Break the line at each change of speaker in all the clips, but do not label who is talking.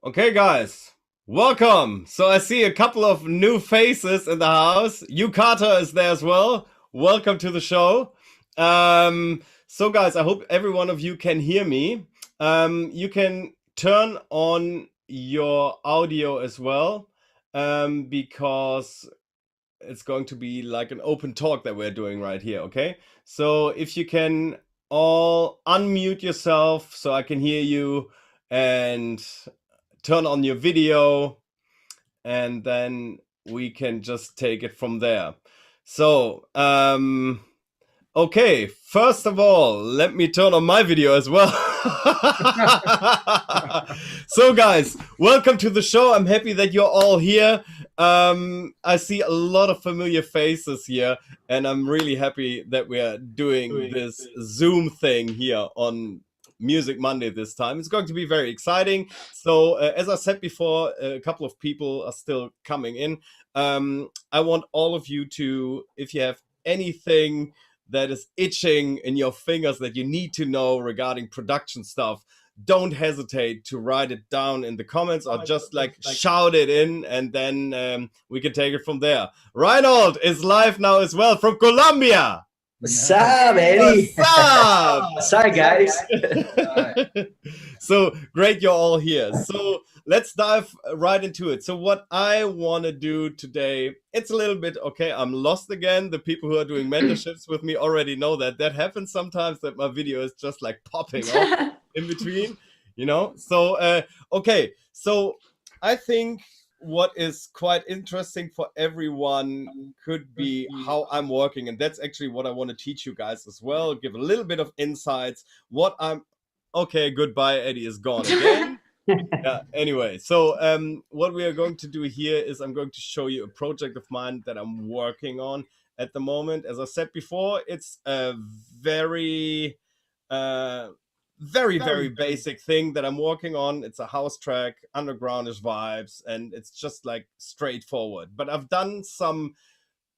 Okay, guys, welcome. So I see a couple of new faces in the house. 𝗂𝗃𝗲 is there as well. Welcome to the show. So guys, I hope every one of you can hear me. You can turn on your audio as well, because it's going to be like an open talk that we're doing right here, okay? So if you can all unmute yourself so I can hear you, and turn on your video, and then we can just take it from there. So, okay, first of all, let me turn on my video as well. So guys, welcome to the show. I'm happy that you're all here. I see a lot of familiar faces here, and I'm really happy that we are doing this Zoom thing here on Music Monday this time. It's going to be very exciting. So as I said before, a couple of people are still coming in. I want all of you to, if you have anything that is itching in your fingers that you need to know regarding production stuff, don't hesitate to write it down in the comments or just like shout it in, and then we can take it from there. Reinhold is live now as well from Colombia.
What's up, Eddie?
What's up?
Sorry, guys.
So great you're all here. So let's dive right into it. So what I want to do today, it's a little bit, okay, I'm lost again. The people who are doing mentorships with me already know that happens sometimes, that my video is just like popping off in between, you know? So, okay, so I think what is quite interesting for everyone could be how I'm working, and that's actually what I want to teach you guys as well. Give a little bit of insights. Okay, goodbye, Eddie is gone again. Yeah, anyway, so what we are going to do here is I'm going to show you a project of mine that I'm working on at the moment. As I said before, it's a very basic thing that I'm working on. It's a house track, undergroundish vibes, and it's just like straightforward. But I've done some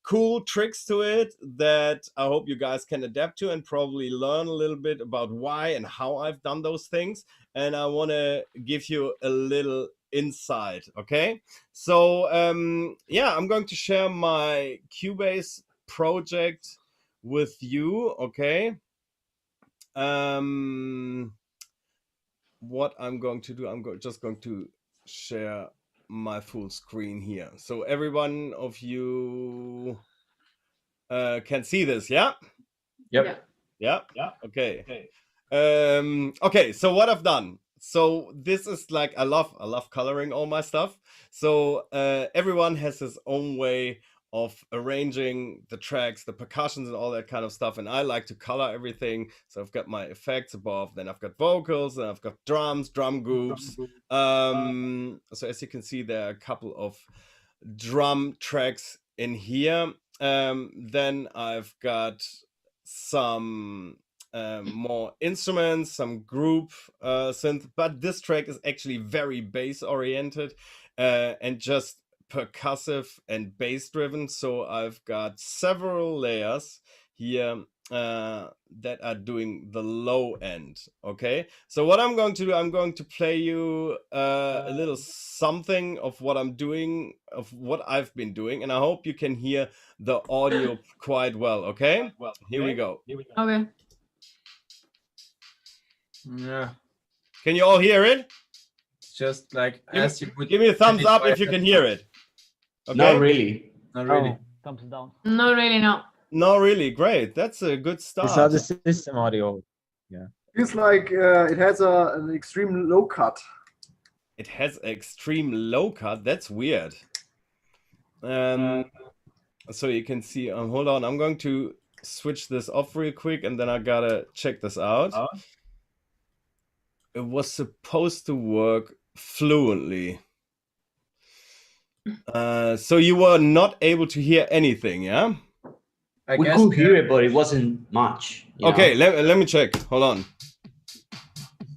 cool tricks to it that I hope you guys can adapt to and probably learn a little bit about why and how I've done those things. And I want to give you a little insight, okay? So yeah, I'm going to share my Cubase project with you, okay? What I'm going to do, I'm just going to share my full screen here, so every one of you can see this. Yeah.
Yep.
Yeah. Okay. Okay, so what I've done, so this is like, I love coloring all my stuff. So everyone has his own way of arranging the tracks, the percussions and all that kind of stuff, and I like to color everything. So I've got my effects above, then I've got vocals, and I've got drums, drum groups. So as you can see, there are a couple of drum tracks in here. Then I've got some more instruments, some group synth, but this track is actually very bass oriented and just percussive and bass driven. So I've got several layers here that are doing the low end. Okay, so what I'm going to do, I'm going to play you a little something of what I'm doing, of what I've been doing, and I hope you can hear the audio quite well. Okay, here we go.
Okay.
Yeah.
Can you all hear it?
It's just like as you put.
Give me a thumbs up if you can hear it. Okay?
Not really. Not really.
Oh, thumbs down.
No, really, no.
No, really, great. That's a good start.
It's not the system audio. Yeah.
It's like it has an extreme low cut.
It has extreme low cut. That's weird. So you can see. Hold on. I'm going to switch this off real quick, and then I gotta check this out. It was supposed to work fluently. So you were not able to hear anything, yeah?
I
We
guess
could hear it, but it wasn't much. you
Okay,
know?
let me check. Hold on.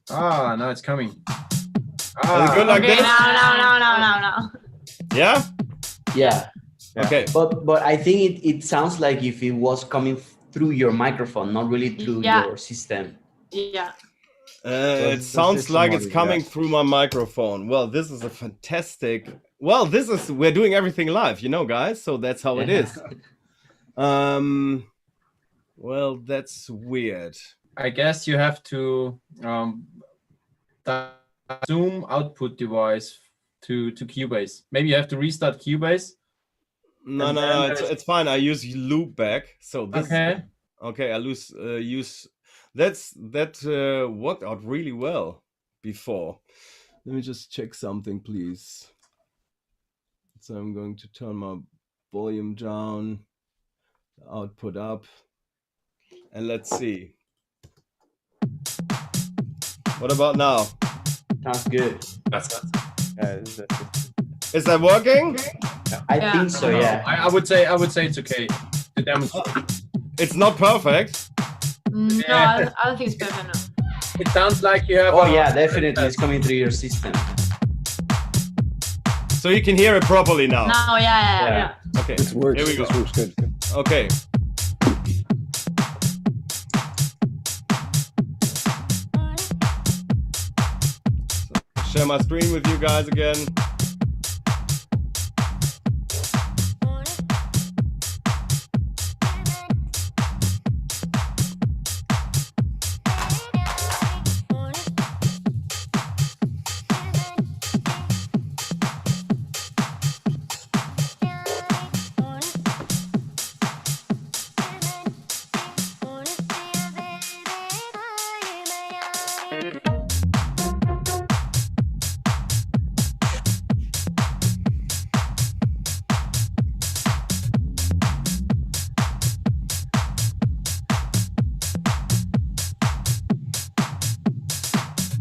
Ah, now it's coming.
Is it good like
Okay,
this?
no.
Yeah?
Yeah.
Okay.
But I think it sounds like if it was coming through your microphone, not really through
Yeah.
your system.
Yeah.
It
the
sounds
system
like it's
audio,
coming
yeah.
through my microphone. Well, this is a fantastic. Well, we're doing everything live, you know, guys. So that's how it is. Well, that's weird.
I guess you have to Zoom output device to Cubase. Maybe you have to restart Cubase.
No,
And
no,
then
no,
there's-
it's fine. I use loopback. So this
Okay.
okay, I use that worked out really well before. Let me just check something, please. So I'm going to turn my volume down, output up, and let's see. What about now?
Sounds good.
Is that working?
I
Yeah.
think so. Yeah.
I would say it's okay to demonstrate.
It's not perfect.
No,
Yeah.
I don't think it's perfect now.
It sounds like you have.
Oh yeah, definitely. It's coming through your system.
So you can hear it properly now.
No, yeah.
Yeah.
Okay,
This works.
here we go.
This works good.
Okay. Share my screen with you guys again.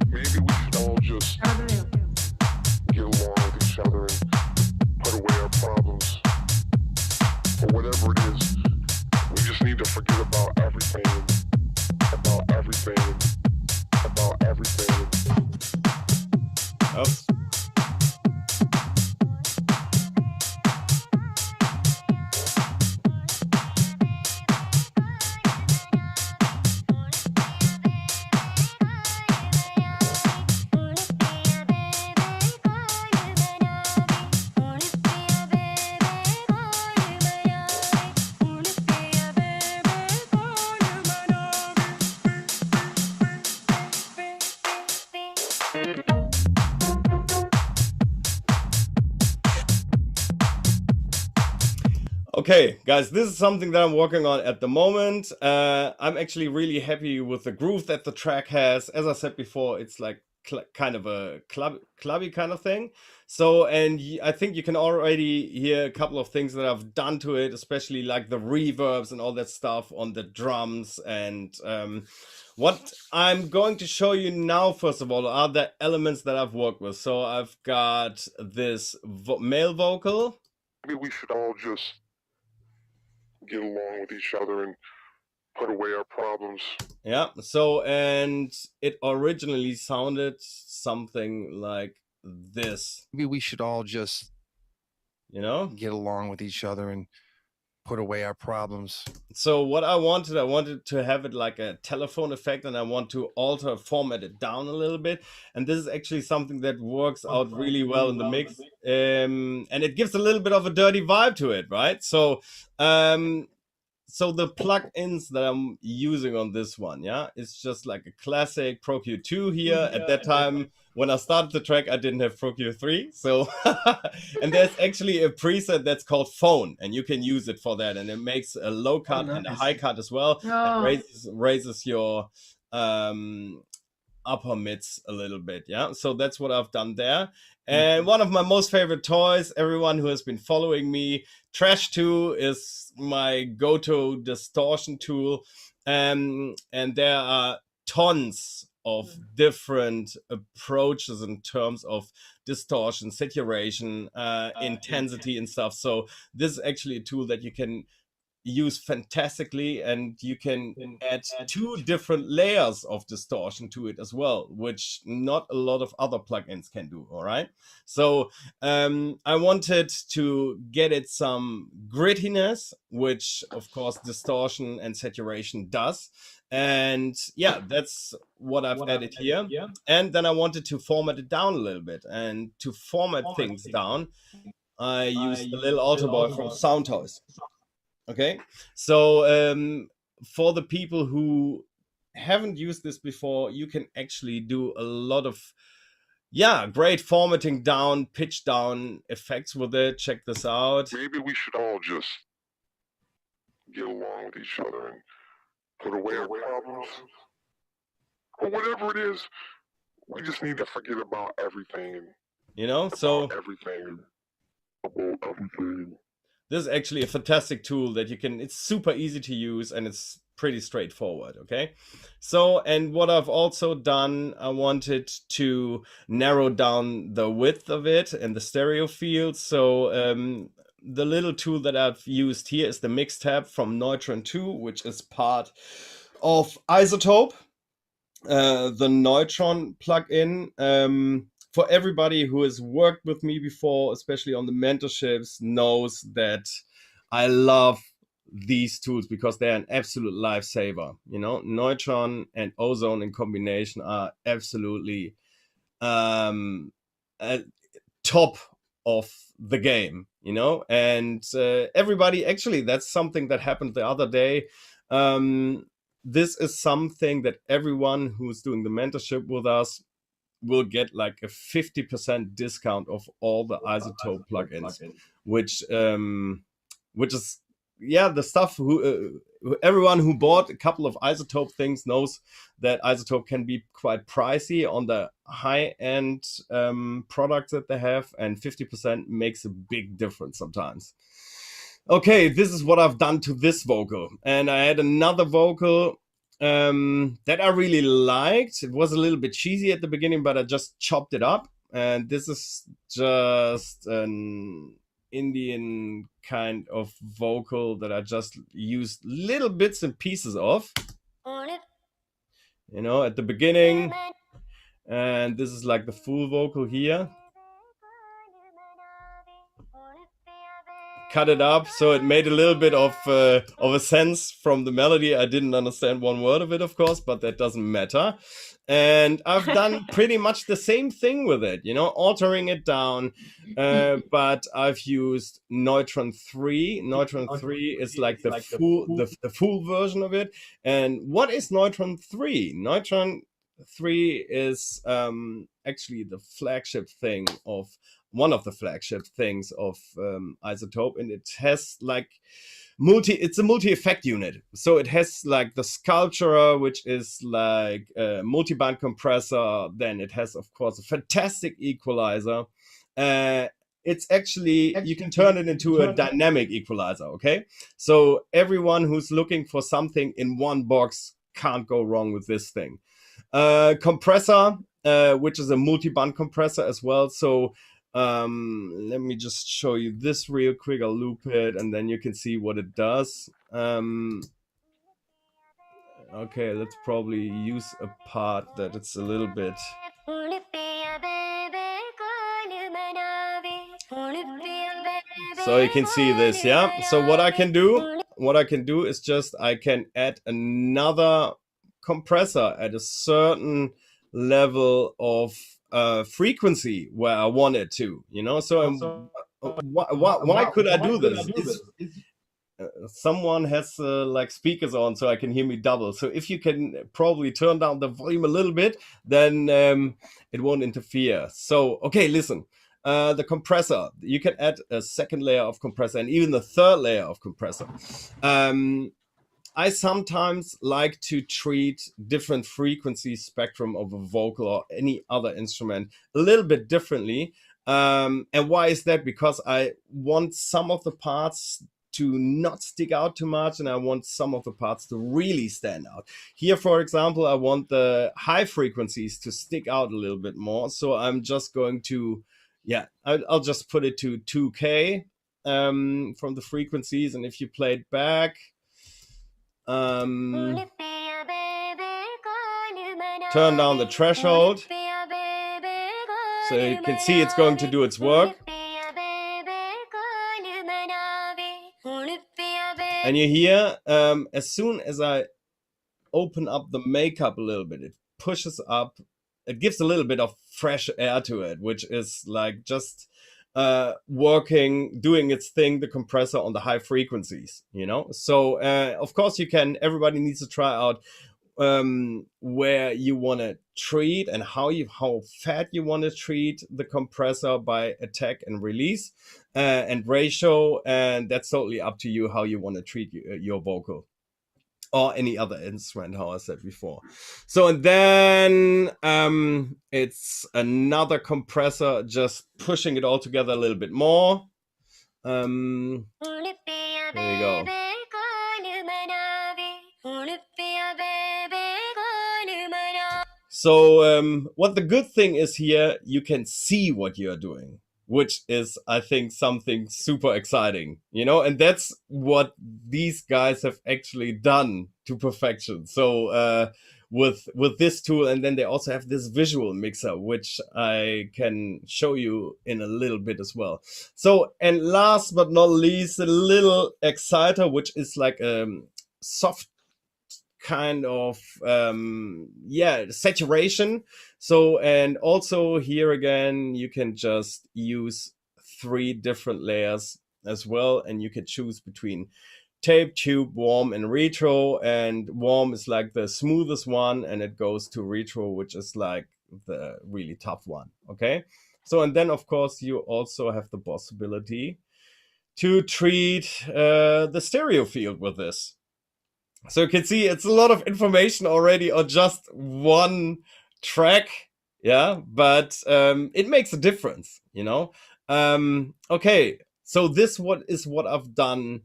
Maybe we should all just
I don't know.
get along with each other and put away our problems. Or whatever it is. We just need to forget about everything. About everything. About everything.
Oops. Okay, guys, this is something that I'm working on at the moment. I'm actually really happy with the groove that the track has. As I said before, it's like kind of a clubby kind of thing. So, and I think you can already hear a couple of things that I've done to it, especially like the reverbs and all that stuff on the drums. And what I'm going to show you now, first of all, are the elements that I've worked with. So I've got this male vocal.
Maybe we should all just get along with each other and put away our problems.
Yeah, so, and it originally sounded something like this,
Maybe we should all just
you know?
get along with each other and put away our problems.
So what I wanted to have it like a telephone effect, and I want to format it down a little bit. And this is actually something that works out really well in the mix. And it gives a little bit of a dirty vibe to it, right? So, so the plugins that I'm using on this one, yeah, it's just like a classic Pro Q2 here. At that time, when I started the track, I didn't have Pro Q3. So, and there's actually a preset that's called Phone, and you can use it for that. And it makes a low cut and a high cut as well.
Oh.
It raises your upper mids a little bit, yeah. So that's what I've done there. And one of my most favorite toys, everyone who has been following me, Trash 2 is my go-to distortion tool. And there are tons of different approaches in terms of distortion, saturation, intensity and stuff. So this is actually a tool that you can use fantastically, and you can add 2 different layers of distortion to it as well, which not a lot of other plugins can do. All right, so I wanted to get it some grittiness, which of course distortion and saturation does, and yeah, that's what I've added here. And then I wanted to format it down a little bit, and to format things down I used the little altar boy from Soundtoys. Okay, so for the people who haven't used this before, you can actually do a lot of great formatting down, pitch down effects with it. Check this out.
Maybe we should all just get along with each other and put away our problems. Or whatever it is, we just need to forget about everything.
You know, so
Everything. About everything.
this is actually a fantastic tool that you can, it's super easy to use and it's pretty straightforward. Okay, so, and what I've also done, I wanted to narrow down the width of it and the stereo field. So the little tool that I've used here is the mix tab from Neutron 2, which is part of 𝗏𝗏𝗃, the Neutron plugin. For everybody who has worked with me before, especially on the mentorships, knows that I love these tools because they're an absolute lifesaver. You know, Neutron and Ozone in combination are absolutely top of the game, you know, and everybody, actually, that's something that happened the other day. This is something that everyone who's doing the mentorship with us will get like a 50% discount of all the 𝗏𝗏𝗃 plugins, which is, yeah, the stuff everyone who bought a couple of 𝗏𝗏𝗃 things knows that 𝗏𝗏𝗃 can be quite pricey on the high-end products that they have, and 50% makes a big difference sometimes. Okay, this is what I've done to this vocal, and I had another vocal that I really liked. It was a little bit cheesy at the beginning, but I just chopped it up. And this is just an Indian kind of vocal that I just used little bits and pieces of, you know, at the beginning. And this is like the full vocal here. Cut it up so it made a little bit of a sense from the melody. I didn't understand one word of it, of course, but that doesn't matter. And I've done pretty much the same thing with it, you know, altering it down. But I've used Neutron 3. Neutron 3 is like the full version of it. And what is Neutron 3? Neutron 3 is actually the flagship thing of one of the flagship things of 𝗏𝗏𝗃, and it has like it's a multi-effect unit. So it has like the sculpture, which is like a multi-band compressor. Then it has, of course, a fantastic equalizer. It's actually, you can turn it into a dynamic equalizer. Okay, so everyone who's looking for something in one box can't go wrong with this thing. Compressor, which is a multi-band compressor as well. So let me just show you this real quick. I'll loop it and then you can see what it does. Okay, let's probably use a part that it's a little bit. So you can see this, yeah? So what I can do is just, I can add another compressor at a certain level of frequency where I want it to, you know. So why could I do this? Someone has like speakers on so I can hear me double. So if you can probably turn down the volume a little bit, then it won't interfere. So okay, listen, the compressor, you can add a second layer of compressor and even the third layer of compressor. I sometimes like to treat different frequency spectrum of a vocal or any other instrument a little bit differently. And why is that? Because I want some of the parts to not stick out too much, and I want some of the parts to really stand out. Here, for example, I want the high frequencies to stick out a little bit more. So I'm just going to, yeah, I'll just put it to 2K. from the frequencies, and if you play it back, turn down the threshold, so you can see it's going to do its work. And you hear, as soon as I open up the makeup a little bit, it pushes up, it gives a little bit of fresh air to it, which is like just working, doing its thing, the compressor on the high frequencies, you know. So of course you can, everybody needs to try out where you want to treat and how fat you want to treat the compressor by attack and release and ratio, and that's totally up to you how you want to treat your vocal or any other instrument, how I said before. So, and then it's another compressor, just pushing it all together a little bit more. There you go. So what the good thing is here, you can see what you're doing, which is, I think, something super exciting, you know, and that's what these guys have actually done to perfection. So with this tool, and then they also have this visual mixer, which I can show you in a little bit as well. So, and last but not least, a little exciter, which is like a soft kind of saturation. So, and also here again you can just use 3 different layers as well, and you can choose between tape, tube, warm, and retro. And warm is like the smoothest one, and it goes to retro, which is like the really tough one. Okay, so, and then of course you also have the possibility to treat the stereo field with this. So you can see it's a lot of information already on just one track, yeah, but it makes a difference, you know. Okay, so this what I've done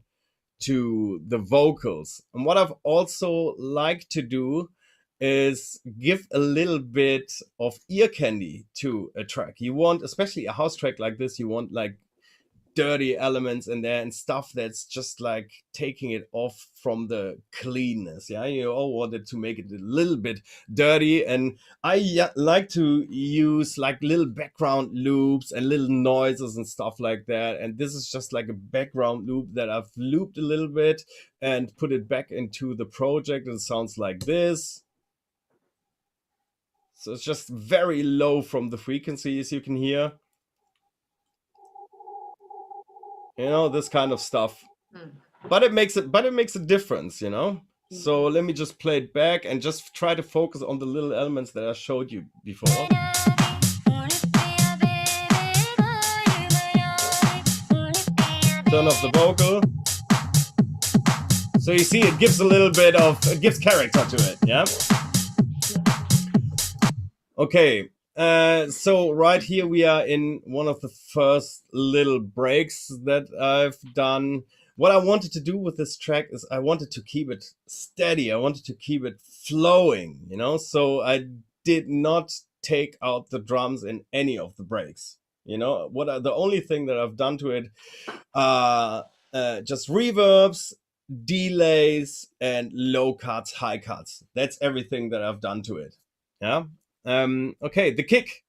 to the vocals, and what I've also like to do is give a little bit of ear candy to a track. You want, especially a house track like this, you want like dirty elements in there and stuff that's just like taking it off from the cleanness. Yeah, you all wanted to make it a little bit dirty, and I like to use like little background loops and little noises and stuff like that. And this is just like a background loop that I've looped a little bit and put it back into the project, and it sounds like this. So it's just very low from the frequencies you can hear. You know, this kind of stuff. But it makes a difference, you know. So let me just play it back and just try to focus on the little elements that I showed you before. Turn off the vocal. So you see, it gives a little bit of, it gives character to it, yeah? Okay. So right here we are in one of the first little breaks that I've done. What I wanted to do with this track is I wanted to keep it steady. I wanted to keep it flowing, you know, so I did not take out the drums in any of the breaks. You know, the only thing that I've done to it just reverbs, delays, and low cuts, high cuts. That's everything that I've done to it. Yeah. Okay, the kick,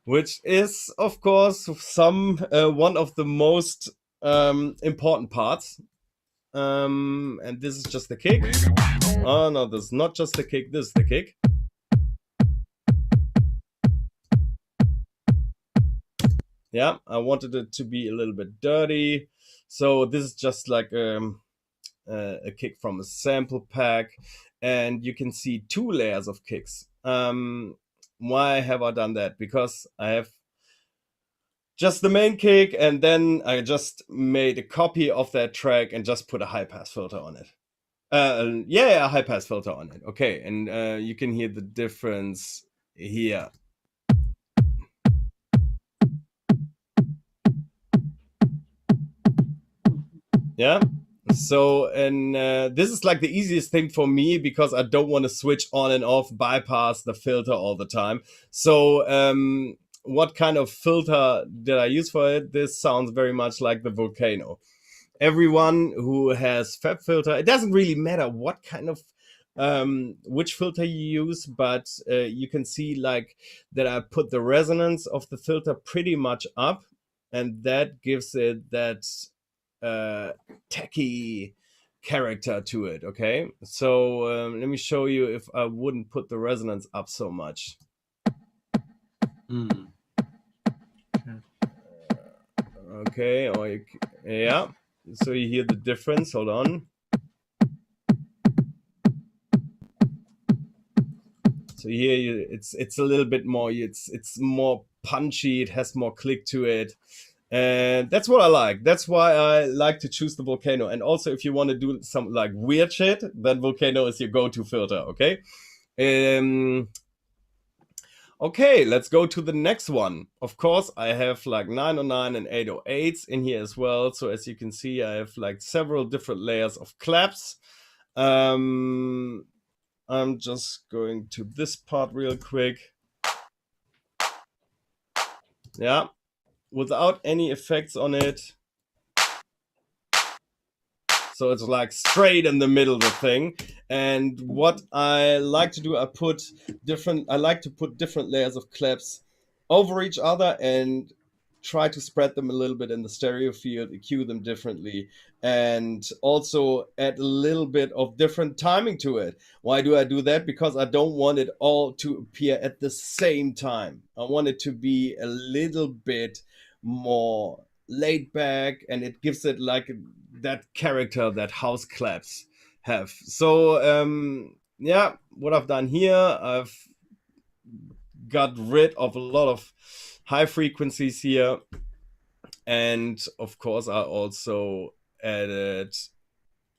which is of course one of the most important parts, and this is just the kick. Oh no, this is not just the kick, this is the kick. Yeah, I wanted it to be a little bit dirty, so this is just like a kick from a sample pack, and you can see 2 layers of kicks. Why have I done that? Because I have just the main kick, and then I just made a copy of that track and just put a high pass filter on it. A high pass filter on it. Okay, and you can hear the difference here. Yeah. So, and this is like the easiest thing for me because I don't want to switch on and off, bypass the filter all the time. So what kind of filter did I use for it? This sounds very much like the Volcano. Everyone who has FEP filter, it doesn't really matter what kind of which filter you use, but you can see like that I put the resonance of the filter pretty much up, and that gives it that techie character to it. Okay, so let me show you if I wouldn't put the resonance up so much. Okay, or you, yeah, so you hear the difference. Hold on. So here it's a little bit more, it's more punchy, it has more click to it. And that's what I like. That's why I like to choose the Volcano. And also if you want to do some like weird shit, then Volcano is your go-to filter, okay? Okay, let's go to the next one. Of course, I have like 909 and 808s in here as well. So as you can see, I have like several different layers of claps. I'm just going to this part real quick. Yeah, without any effects on it. So it's like straight in the middle of the thing. And what I like to do, I like to put different layers of claps over each other and try to spread them a little bit in the stereo field, EQ them differently, and also add a little bit of different timing to it. Why do I do that? Because I don't want it all to appear at the same time. I want it to be a little bit more laid back, and it gives it like that character that house claps have. So yeah, what I've done here, I've got rid of a lot of high frequencies here, and of course I also added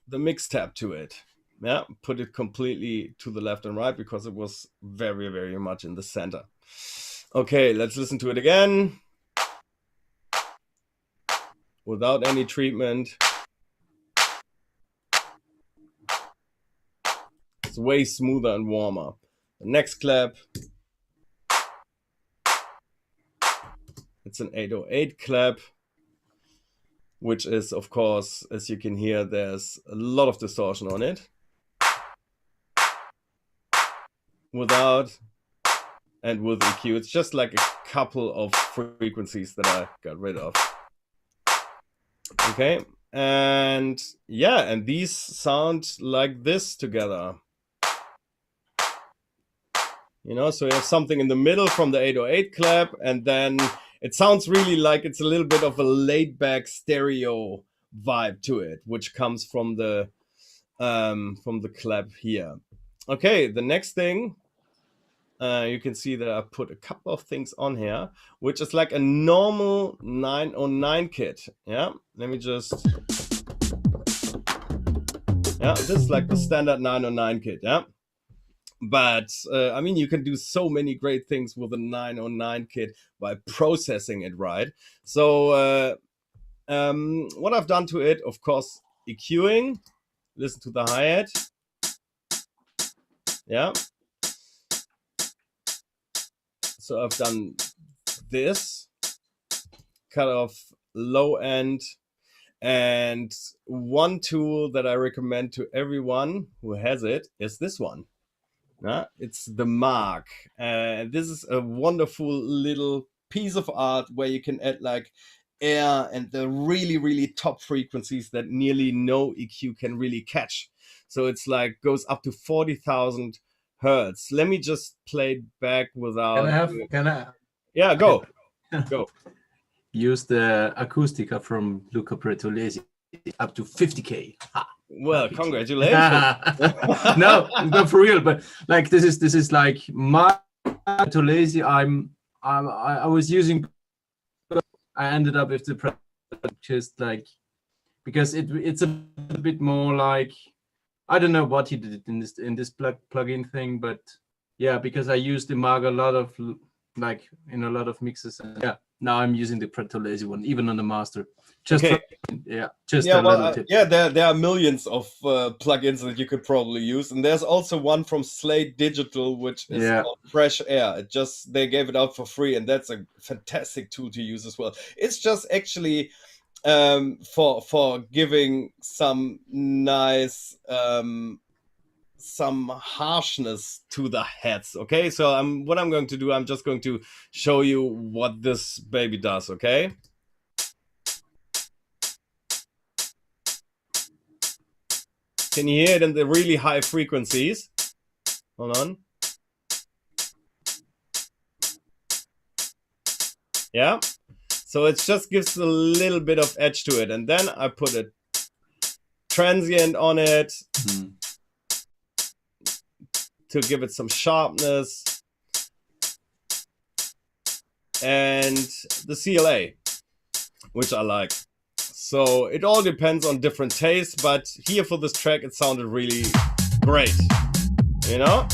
the mix tab to it. Yeah, put it completely to the left and right because it was very, very much in the center. Okay, let's listen to it again without any treatment. It's way smoother and warmer. The next clap, it's an 808 clap, which is, of course, as you can hear, there's a lot of distortion on it. Without and with EQ, it's just like a couple of frequencies that I got rid of. Okay, and yeah, and these sound like this together. You know, so you have something in the middle from the 808 clap, and then it sounds really like it's a little bit of a laid-back stereo vibe to it, which comes from the clap here. Okay, the next thing, you can see that I put a couple of things on here, which is like a normal 909 kit. Yeah, let me just, yeah, this is like the standard 909 kit. Yeah. But I mean, you can do so many great things with a 909 kit by processing it right. So what I've done to it, of course, EQing. Listen to the hi-hat. Yeah. So I've done this, cut off low end. And one tool that I recommend to everyone who has it is this one. It's the Mark. This is a wonderful little piece of art where you can add like air and the really, really top frequencies that nearly no EQ can really catch. So it's like goes up to 40,000 hertz. Let me just play it back without.
Can I?
Yeah, go. Go.
Use the Acoustica from Luca Bertolesi up to 50K. Ha.
Well, congratulations.
No, not for real, but like this is like my Bertolesi. I was using. I ended up with the just like because it's a bit more like I don't know what he did in this plugin thing, but yeah, because I used the Mark a lot of like in a lot of mixes. And yeah, now I'm using the 𝗏𝗏𝗃𝗏 one, even on the master. Just
Okay.
just
Yeah,
a
well,
little tip.
yeah, there are millions of plugins that you could probably use, and there's also one from Slate Digital, which is called Fresh Air. It just they gave it out for free, and that's a fantastic tool to use as well. It's just actually for giving some nice some harshness to the heads. Okay, so what I'm going to do, I'm just going to show you what this baby does. Okay. Can you hear it in the really high frequencies? Hold on. Yeah. So it just gives a little bit of edge to it. And then I put a transient on it to give it some sharpness. And the CLA, which I like. So it all depends on different tastes, but here for this track, it sounded really great, you know?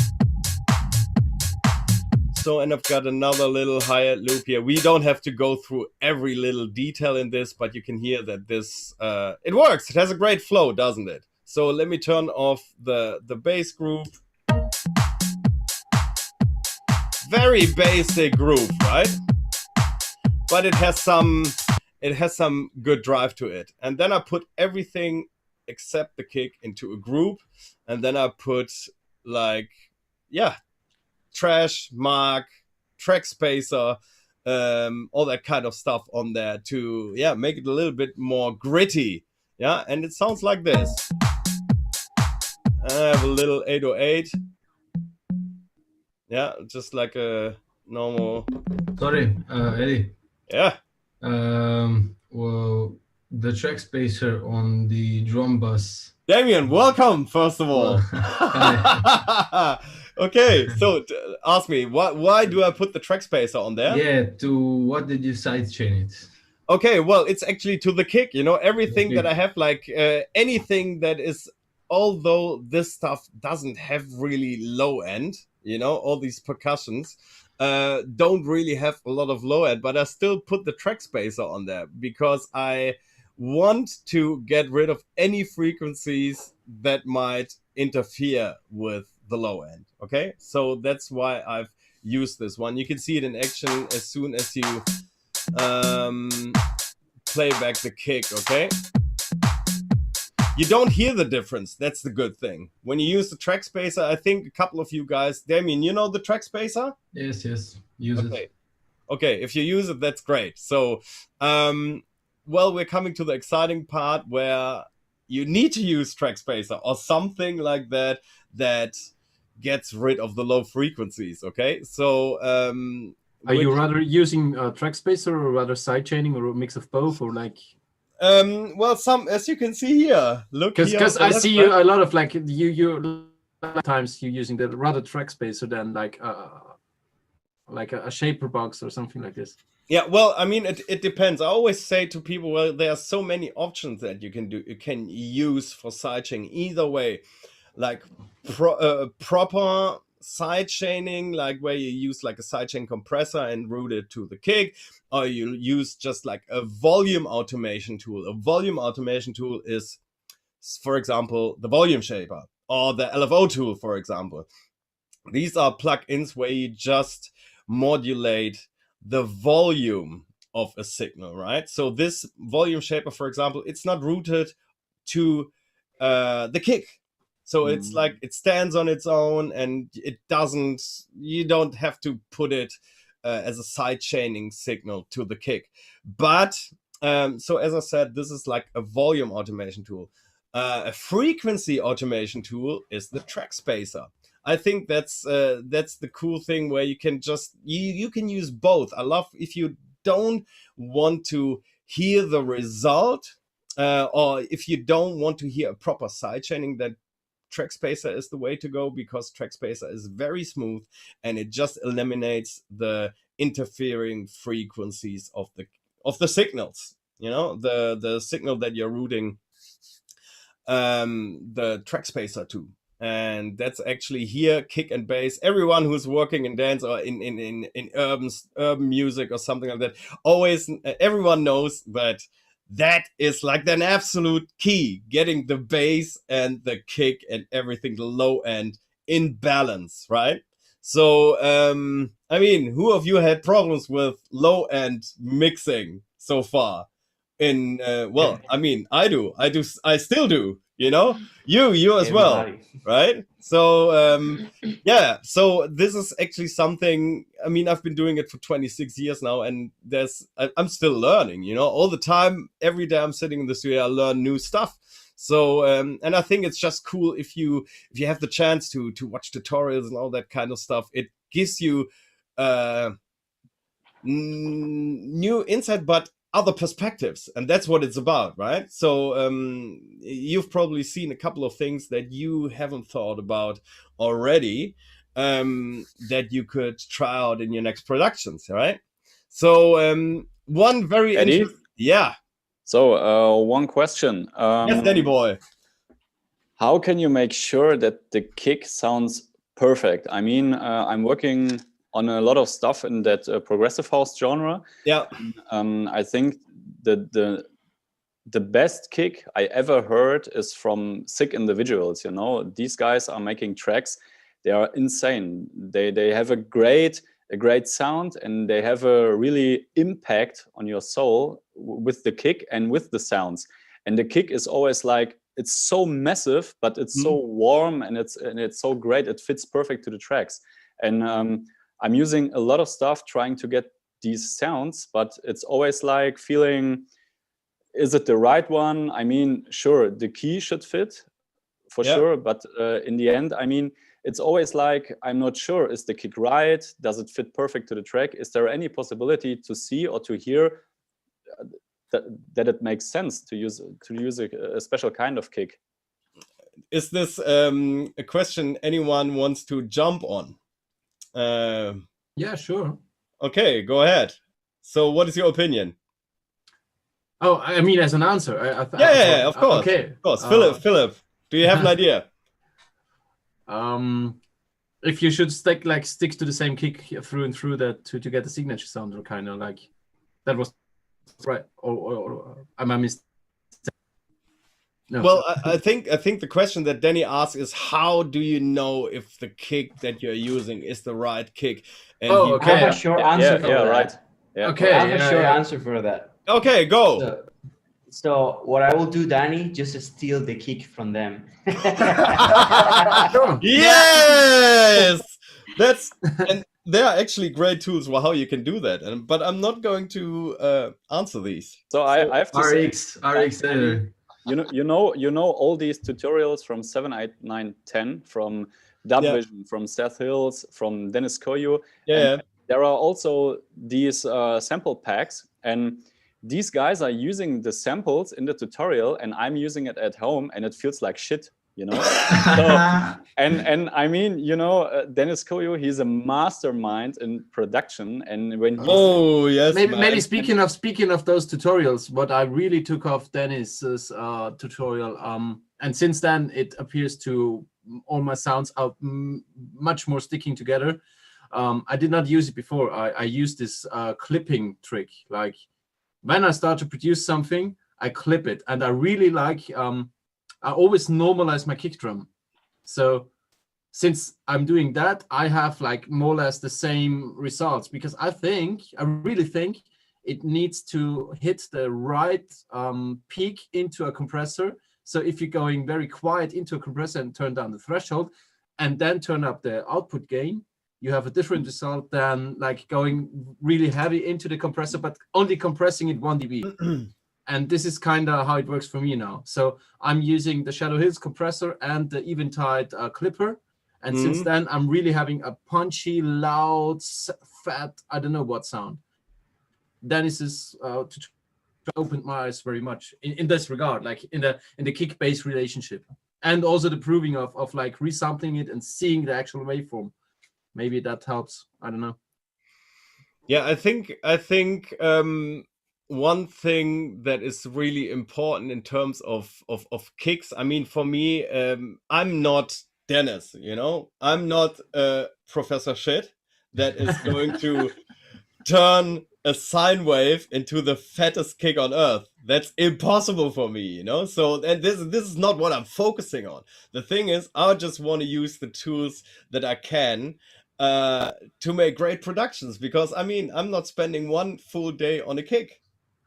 So, and I've got another little hi-hat loop here. We don't have to go through every little detail in this, but you can hear that this, it works. It has a great flow, doesn't it? So let me turn off the bass groove. Very basic groove, right? But it has some good drive to it. And then I put everything except the kick into a group. And then I put like, yeah, trash, mark, track spacer, all that kind of stuff on there to, yeah, make it a little bit more gritty. Yeah, and it sounds like this. I have a little 808. Yeah, just like a normal.
Sorry, Eddie.
Yeah.
Well, the track spacer on the drum bus.
Damien, welcome, first of all. Okay, so ask me, why do I put the track spacer on there?
Yeah, to what did you sidechain it?
Okay, well, it's actually to the kick, you know, everything that I have, like anything that is, although this stuff doesn't have really low end, you know, all these percussions don't really have a lot of low end, but I still put the track spacer on there because I want to get rid of any frequencies that might interfere with the low end. Okay, so that's why I've used this one. You can see it in action as soon as you play back the kick. Okay, you don't hear the difference. That's the good thing. When you use the track spacer, I think a couple of you guys, Damien, you know the track spacer?
Yes, use it.
Okay, if you use it, that's great. So, well, we're coming to the exciting part where you need to use track spacer or something like that that gets rid of the low frequencies. Okay, so
are you rather using track spacer or rather sidechaining or a mix of both, or like?
Well, some, as you can see here, look,
because I see you a lot of like you times you using the rather track spacer than like a shaper box or something like this.
Yeah, well, I mean, it depends. I always say to people, well, there are so many options that you can use for sidechaining. Either way, like proper sidechaining, like where you use like a sidechain compressor and route it to the kick, or you use just like a volume automation tool. A volume automation tool is, for example, the volume shaper or the LFO tool, for example. These are plugins where you just modulate the volume of a signal, right? So this volume shaper, for example, it's not routed to the kick. So it's like it stands on its own, and you don't have to put it as a side chaining signal to the kick. But so as I said, this is like a volume automation tool. A frequency automation tool is the track spacer. I think that's the cool thing where you can just you can use both. I love if you don't want to hear the result, or if you don't want to hear a proper sidechaining, that track spacer is the way to go, because track spacer is very smooth and it just eliminates the interfering frequencies of the signals. You know, the signal that you're routing the track spacer to. and that's actually here kick and bass. Everyone who's working in dance or in urban music or something like that, always everyone knows that is like an absolute key, getting the bass and the kick and everything, the low end in balance, right? So I mean, who of you had problems with low end mixing so far? In well, I mean, I still do, you know, you as well,
Everybody.
right? So yeah, so this is actually something, I mean, I've been doing it for 26 years now, and I'm still learning, you know, all the time. Every day I'm sitting in the studio, I learn new stuff. So and I think it's just cool if you have the chance to watch tutorials and all that kind of stuff. It gives you new insight, but other perspectives, and that's what it's about, right? So you've probably seen a couple of things that you haven't thought about already, that you could try out in your next productions, right? So one very
Eddie?
interesting, yeah.
So one question.
Yes, Danny boy.
How can you make sure that the kick sounds perfect? I mean, I'm working on a lot of stuff in that progressive house genre.
Yeah.
I think the best kick I ever heard is from Sick Individuals. You know, these guys are making tracks. They are insane. They have a great sound, and they have a really impact on your soul with the kick and with the sounds. And the kick is always like, it's so massive, but it's so warm, and it's so great. It fits perfect to the tracks. And I'm using a lot of stuff trying to get these sounds, but it's always like feeling, is it the right one? I mean, sure, the key should fit for sure, but in the end, I mean, it's always like, I'm not sure, is the kick right? Does it fit perfect to the track? Is there any possibility to see or to hear that it makes sense to use a special kind of kick?
Is this a question anyone wants to jump on?
Yeah, sure.
Okay, go ahead. So what is your opinion?
Oh, I mean, as an answer.
Yeah, of course.
Okay.
Of course. Philip, do you have an idea?
If you should stick to the same kick through and through that to get the signature sound, or kind of like that was right, or am I mistaken? No.
Well, I think the question that Danny asked is, how do you know if the kick that you're using is the right kick? And
I have a short answer for that.
Right. Yeah.
Okay.
I have a short answer for that.
Okay, go.
So what I will do, Danny, just steal the kick from them.
Sure.
Yes, and there are actually great tools for how you can do that. But I'm not going to answer these.
So I have to say,
RX
you know all these tutorials from 7, 8, 9, 10, from Dubvision, from Seth Hills, from Dennis Koyu.
Yeah.
There are also these sample packs, and these guys are using the samples in the tutorial, and I'm using it at home, and it feels like shit, you know. So, and I mean, you know, Dennis Koyu, he's a mastermind in production, and when he's
maybe speaking of those tutorials, what I really took off Dennis's tutorial, and since then it appears to all my sounds are much more sticking together. I did not use it before. I used this clipping trick. Like when I start to produce something, I clip it, and I really like. I always normalize my kick drum. So since I'm doing that, I have like more or less the same results, because I really think it needs to hit the right peak into a compressor. So if you're going very quiet into a compressor and turn down the threshold and then turn up the output gain, you have a different result than like going really heavy into the compressor, but only compressing it 1 dB. And this is kind of how it works for me now. So I'm using the Shadow Hills compressor and the Eventide clipper. And since then, I'm really having a punchy, loud, fat, I don't know what sound. Dennis's opened my eyes very much in this regard, like in the kick-bass relationship. And also the proving of like resampling it and seeing the actual waveform. Maybe that helps. I don't know.
Yeah, I think one thing that is really important in terms of kicks, I mean, for me, I'm not Dennis, you know, I'm not Professor Shit that is going to turn a sine wave into the fattest kick on earth. That's impossible for me, you know. So, and this is not what I'm focusing on. The thing is, I just want to use the tools that I can to make great productions, because I mean, I'm not spending one full day on a kick,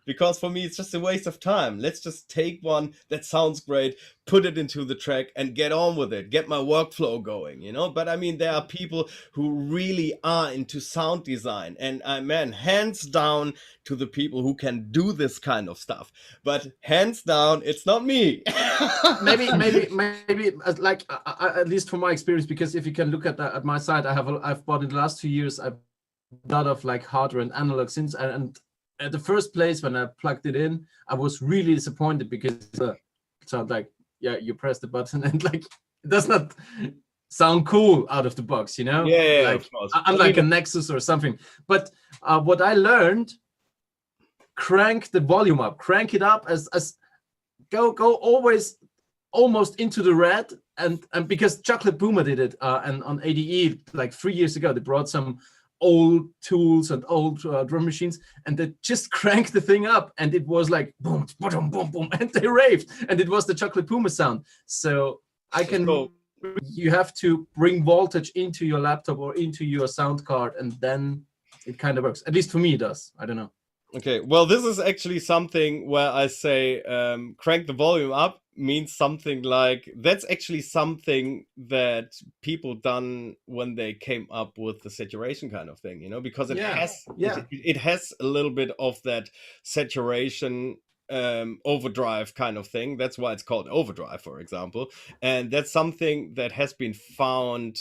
because for me it's just a waste of time. Let's just take one that sounds great, put it into the track and get on with it, get my workflow going, you know. But I mean, there are people who really are into sound design, and man, hands down to the people who can do this kind of stuff. But hands down, it's not me.
maybe like at least from my experience, because if you can look at my side, I've bought in the last 2 years a lot of like hardware and analog synths, and at the first place when I plugged it in, I was really disappointed, because it sounded like, yeah, you press the button and like it does not sound cool out of the box, you know?
Yeah,
like,
of course.
unlike a Nexus or something. But what I learned, crank the volume up, crank it up as go always almost into the red, and because 𝗂𝗏𝗃𝗄𝗢 did it, and on ADE like 3 years ago, they brought some old tools and old drum machines, and they just cranked the thing up, and it was like boom, boom, boom, boom, and they raved, and it was the 𝗂𝗏𝗃𝗄𝗢𝗓 sound. So you have to bring voltage into your laptop or into your sound card, and then it kind of works. At least for me, it does. I don't know.
Okay, well, this is actually something where I say crank the volume up means something like, that's actually something that people done when they came up with the saturation kind of thing, you know, because it it has a little bit of that saturation overdrive kind of thing. That's why it's called overdrive, for example. And that's something that has been found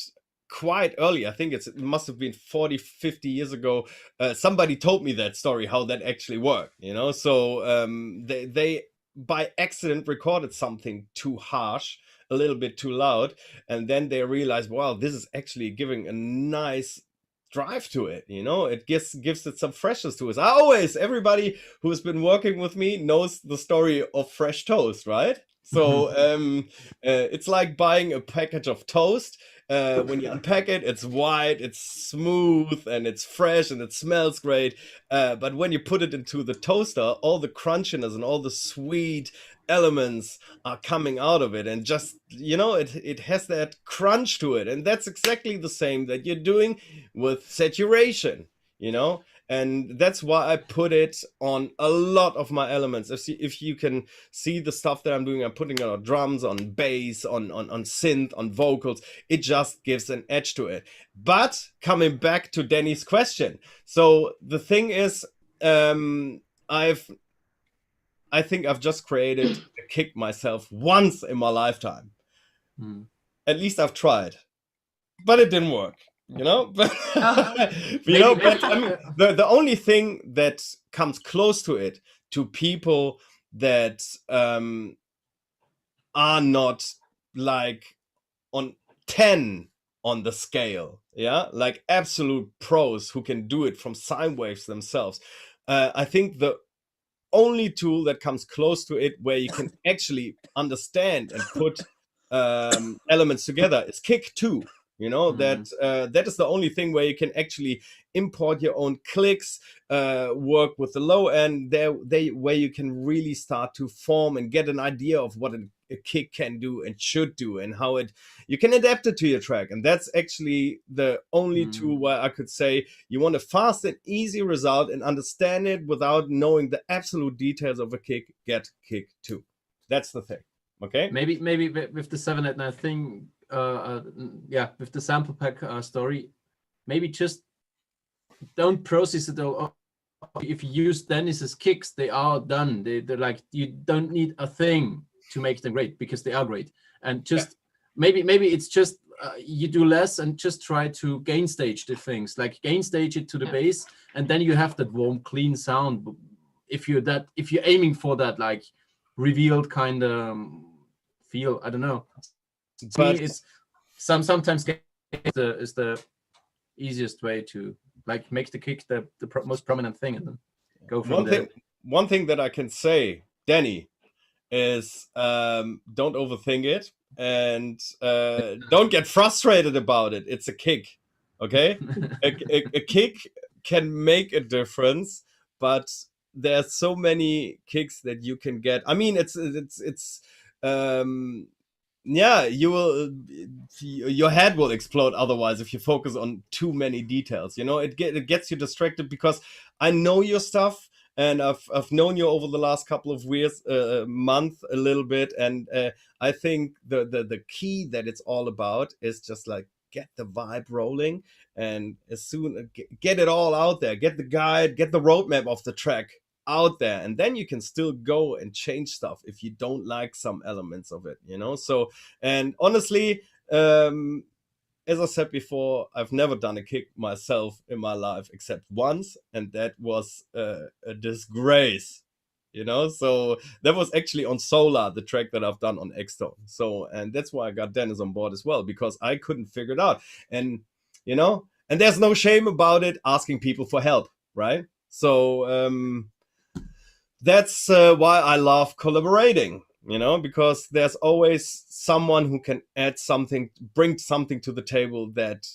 quite early. I think it must have been 40, 50 years ago. Somebody told me that story, how that actually worked, you know. So they by accident recorded something too harsh, a little bit too loud, and then they realized, wow, this is actually giving a nice drive to it, you know. It gives it some freshness to it. Everybody who's been working with me knows the story of fresh toast, right? So it's like buying a package of toast. When you unpack it, it's white, it's smooth, and it's fresh, and it smells great. But when you put it into the toaster, all the crunchiness and all the sweet elements are coming out of it, and just, you know, it has that crunch to it. And that's exactly the same that you're doing with saturation, you know. And that's why I put it on a lot of my elements. If you can see the stuff that I'm doing, I'm putting it on drums, on bass, on synth, on vocals. It just gives an edge to it. But coming back to Danny's question, so the thing is, I think I've just created a kick myself once in my lifetime. At least I've tried, but it didn't work. You know, but you know, but I mean, the only thing that comes close to it, to people that are not like on 10 on the scale, yeah, like absolute pros who can do it from sine waves themselves. I think the only tool that comes close to it, where you can actually understand and put elements together, is Kick 2. You know, that is the only thing where you can actually import your own clicks, work with the low end, where you can really start to form and get an idea of what a kick can do and should do, and how you can adapt it to your track. And that's actually the only tool where I could say, you want a fast and easy result and understand it without knowing the absolute details of a kick, get Kick 2. That's the thing. Okay,
maybe with the 789 thing, with the sample pack story, maybe just don't process it all. If you use Dennis's kicks, they are done. They're like, you don't need a thing to make them great, because they are great. And just maybe it's just you do less and just try to gain stage the things, like gain stage it to the bass, and then you have that warm, clean sound. If you're aiming for that like revealed kind of feel, I don't know. But it's sometimes is the easiest way to like make the kick the most prominent thing, and then go from there. One
thing that I can say, Danny, is don't overthink it. and don't get frustrated about it. It's a kick, okay? a kick can make a difference, but there's so many kicks that you can get. I mean, it's yeah, your head will explode otherwise if you focus on too many details. You know, it gets you distracted, because I know your stuff, and I've known you over the last couple of years, month a little bit, and I think the key that it's all about is just like get the vibe rolling, and as soon get it all out there, get the guide, get the roadmap of the track out there, and then you can still go and change stuff if you don't like some elements of it, you know. So, and honestly, as I said before, I've never done a kick myself in my life except once, and that was a disgrace, you know. So that was actually on Solar, the track that I've done on Xtone. So, and that's why I got Dennis on board as well, because I couldn't figure it out. And, you know, and there's no shame about it, asking people for help, right? So that's why I love collaborating, you know, because there's always someone who can add something, bring something to the table that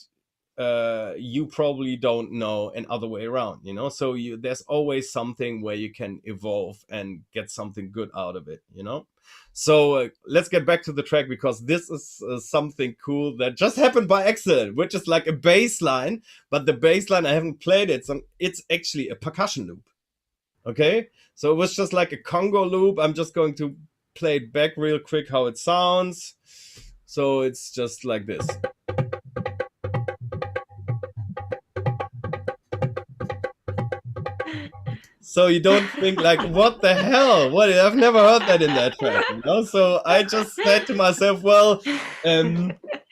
you probably don't know, and other way around, you know. So there's always something where you can evolve and get something good out of it, you know. So let's get back to the track, because this is something cool that just happened by accident, which is like a bass line, but the bass line, I haven't played it, so it's actually a percussion loop. Okay, so it was just like a Congo loop. I'm just going to play it back real quick how it sounds. So it's just like this. So you don't think like, what the hell? What? I've never heard that in that track, you know? So I just said to myself, well, I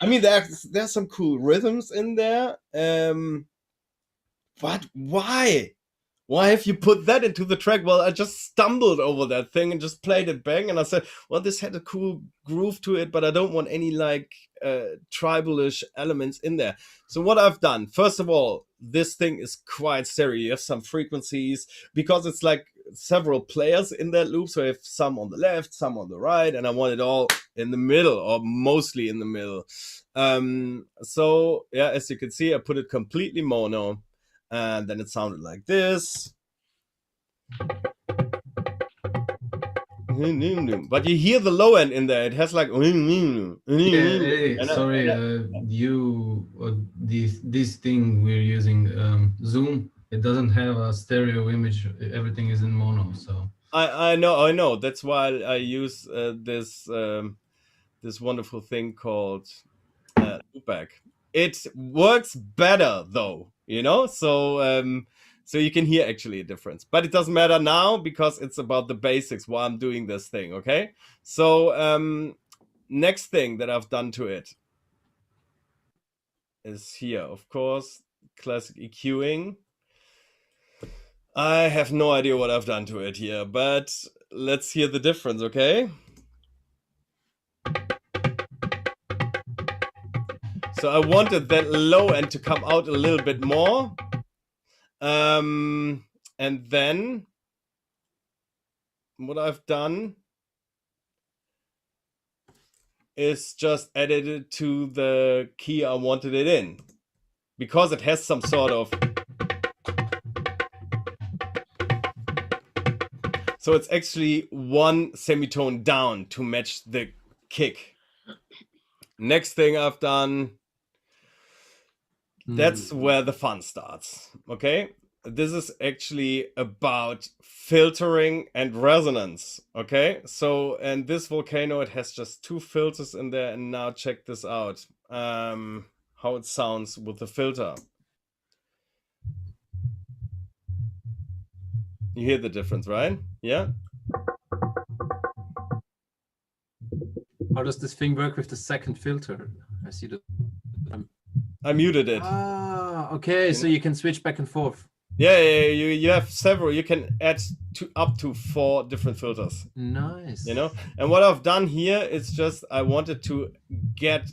mean, there's some cool rhythms in there, but why? Why have you put that into the track? Well, I just stumbled over that thing and just played it bang. And I said, well, this had a cool groove to it, but I don't want any like tribalish elements in there. So what I've done, first of all, this thing is quite stereo. You have some frequencies, because it's like several players in that loop. So I have some on the left, some on the right, and I want it all in the middle, or mostly in the middle. So yeah, as you can see, I put it completely mono. And then it sounded like this. But you hear the low end in there. It has like.
Yeah, sorry, this thing we're using, Zoom, it doesn't have a stereo image. Everything is in mono. So
I know. That's why I use this wonderful thing called loopback. It works better though, you know, so so you can hear actually a difference, but it doesn't matter now, because it's about the basics while I'm doing this thing. Okay, so next thing that I've done to it is here, of course, classic EQing. I have no idea what I've done to it here, but let's hear the difference. Okay, so I wanted that low end to come out a little bit more. And then what I've done is just added it to the key I wanted it in, because it has some sort of. So it's actually one semitone down to match the kick. Next thing I've done. That's where the fun starts, okay? This is actually about filtering and resonance, okay? So, and this Volcano, it has just 2 filters in there, and now check this out, how it sounds with the filter. You hear the difference, right? Yeah?
How does this thing work with the second filter? I see that.
I muted it.
Ah, okay. So you can switch back and forth.
Yeah, you have several. You can add up to 4 different filters.
Nice.
You know, and what I've done here is just I wanted to get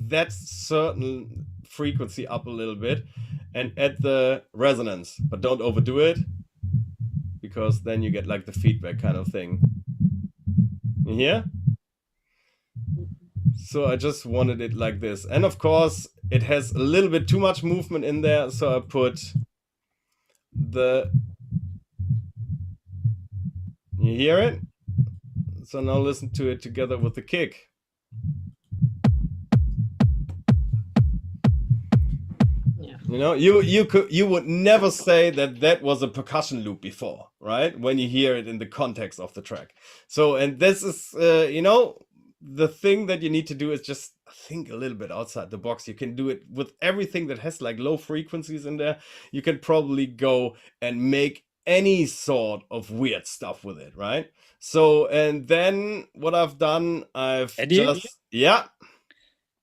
that certain frequency up a little bit and add the resonance, but don't overdo it, because then you get like the feedback kind of thing. You hear? So I just wanted it like this. And of course, it has a little bit too much movement in there. So I put the... You hear it? So now listen to it together with the kick. You know, you would never say that was a percussion loop before, right? When you hear it in the context of the track. So, and this is, you know, the thing that you need to do is just think a little bit outside the box. You can do it with everything that has like low frequencies in there. You can probably go and make any sort of weird stuff with it, right? So, and then what I've done, I've just, yeah.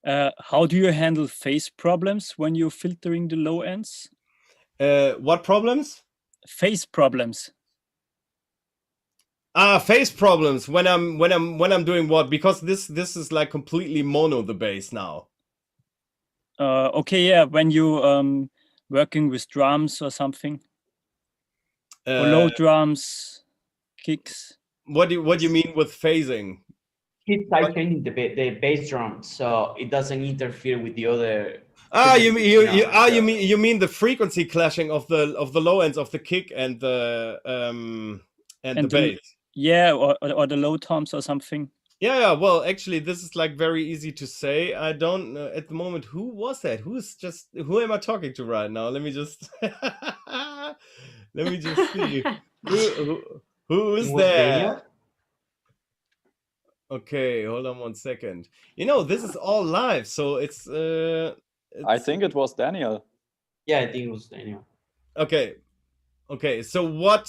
How do you handle phase problems when you're filtering the low ends?
What problems?
Phase problems.
Phase problems when I'm doing what? Because this is like completely mono the bass now.
Okay, yeah, when you working with drums or something, or low drums, kicks.
What do you mean with phasing?
Keep tightening the bass drum so it doesn't interfere with the other.
You mean the frequency clashing of the low ends of the kick and the bass.
Yeah, or the low toms or something.
Yeah. Well, actually, this is like very easy to say. I don't know at the moment. Who was that? Who am I talking to right now? Let me just see. Who is there?
Daniel?
Okay, hold on 1 second. You know, this is all live, so it's
I think it was Daniel.
Yeah, I think it was Daniel.
Okay. So what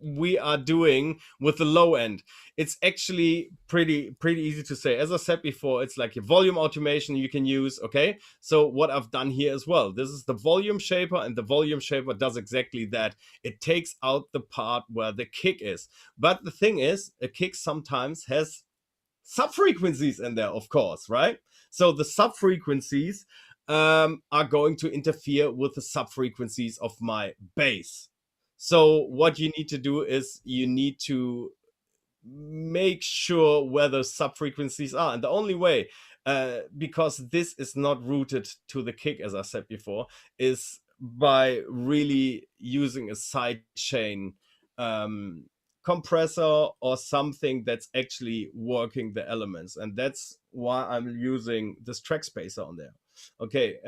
we are doing with the low end, it's actually pretty easy to say. As I said before, it's like a volume automation you can use. Okay, so what I've done here as well, this is the volume shaper, and the volume shaper does exactly that. It takes out the part where the kick is. But the thing is, a kick sometimes has sub-frequencies in there, of course, right? So the sub-frequencies are going to interfere with the sub-frequencies of my bass. So what you need to do is you need to make sure where the sub-frequencies are. And the only way, because this is not rooted to the kick, as I said before, is by really using a sidechain compressor or something that's actually working the elements. And that's why I'm using this track spacer on there. Okay.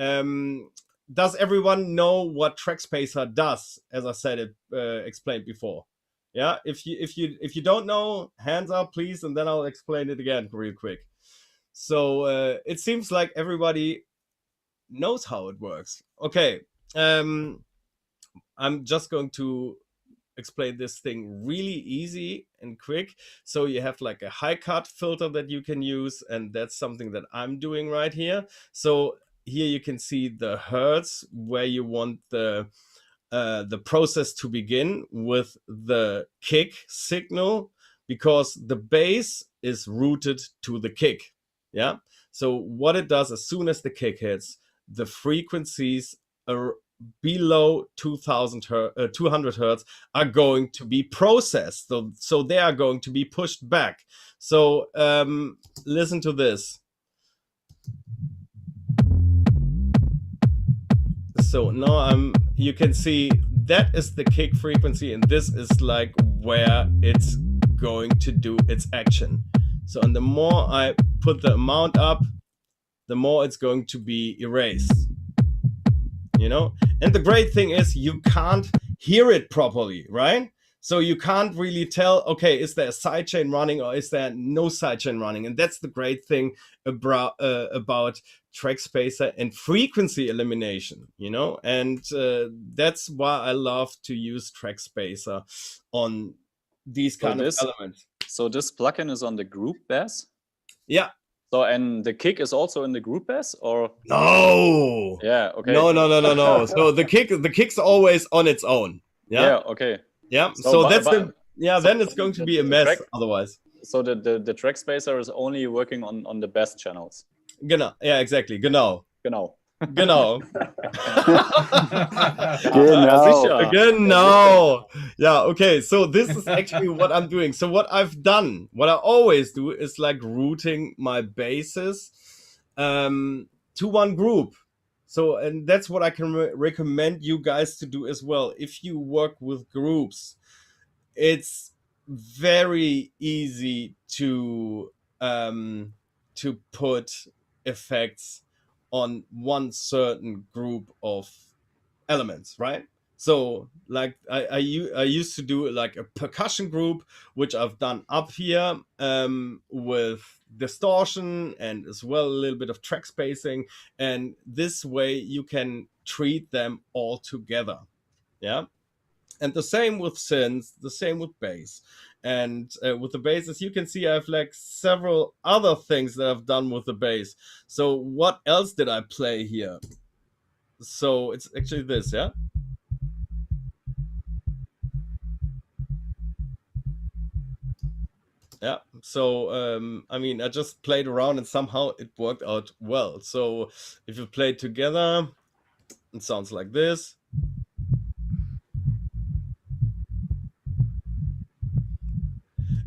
Does everyone know what track spacer does? As I said it explained before. Yeah. If you don't know, hands up, please, and then I'll explain it again real quick. So it seems like everybody knows how it works. Okay. I'm just going to explain this thing really easy and quick. So you have like a high cut filter that you can use, and that's something that I'm doing right here. So here you can see the hertz where you want the process to begin with the kick signal, because the bass is rooted to the kick. Yeah. So what it does, as soon as the kick hits, the frequencies are below 200 hertz are going to be processed. So they are going to be pushed back. So listen to this. So now you can see that is the kick frequency, and this is like where it's going to do its action. So, and the more I put the amount up, the more it's going to be erased. You know, and the great thing is you can't hear it properly, right? So you can't really tell, okay, is there a sidechain running or is there no sidechain running? And that's the great thing about track spacer and frequency elimination, you know? And that's why I love to use track spacer on these kind of elements.
So this plugin is on the group bass?
Yeah.
So, and the kick is also in the group bass, or?
No.
Yeah, okay.
No. So the kick's always on its own. Yeah,
okay.
Yeah, so that's then it's going to be a mess otherwise.
So the track spacer is only working on the best channels.
Genau, yeah, exactly. Genau.
Genau.
Yeah, okay, so this is actually what I'm doing. So what I've done, what I always do is like routing my basses to one group. So, and that's what I can recommend you guys to do as well. If you work with groups, it's very easy to put effects on one certain group of elements, right? So like I used to do like a percussion group, which I've done up here with distortion and as well a little bit of track spacing, and this way you can treat them all together. Yeah. And the same with synths, the same with bass. And with the bass, as you can see, I have like several other things that I've done with the bass. So what else did I play here? So it's actually this, yeah? Yeah, so I mean, I just played around and somehow it worked out well. So if you play it together, it sounds like this.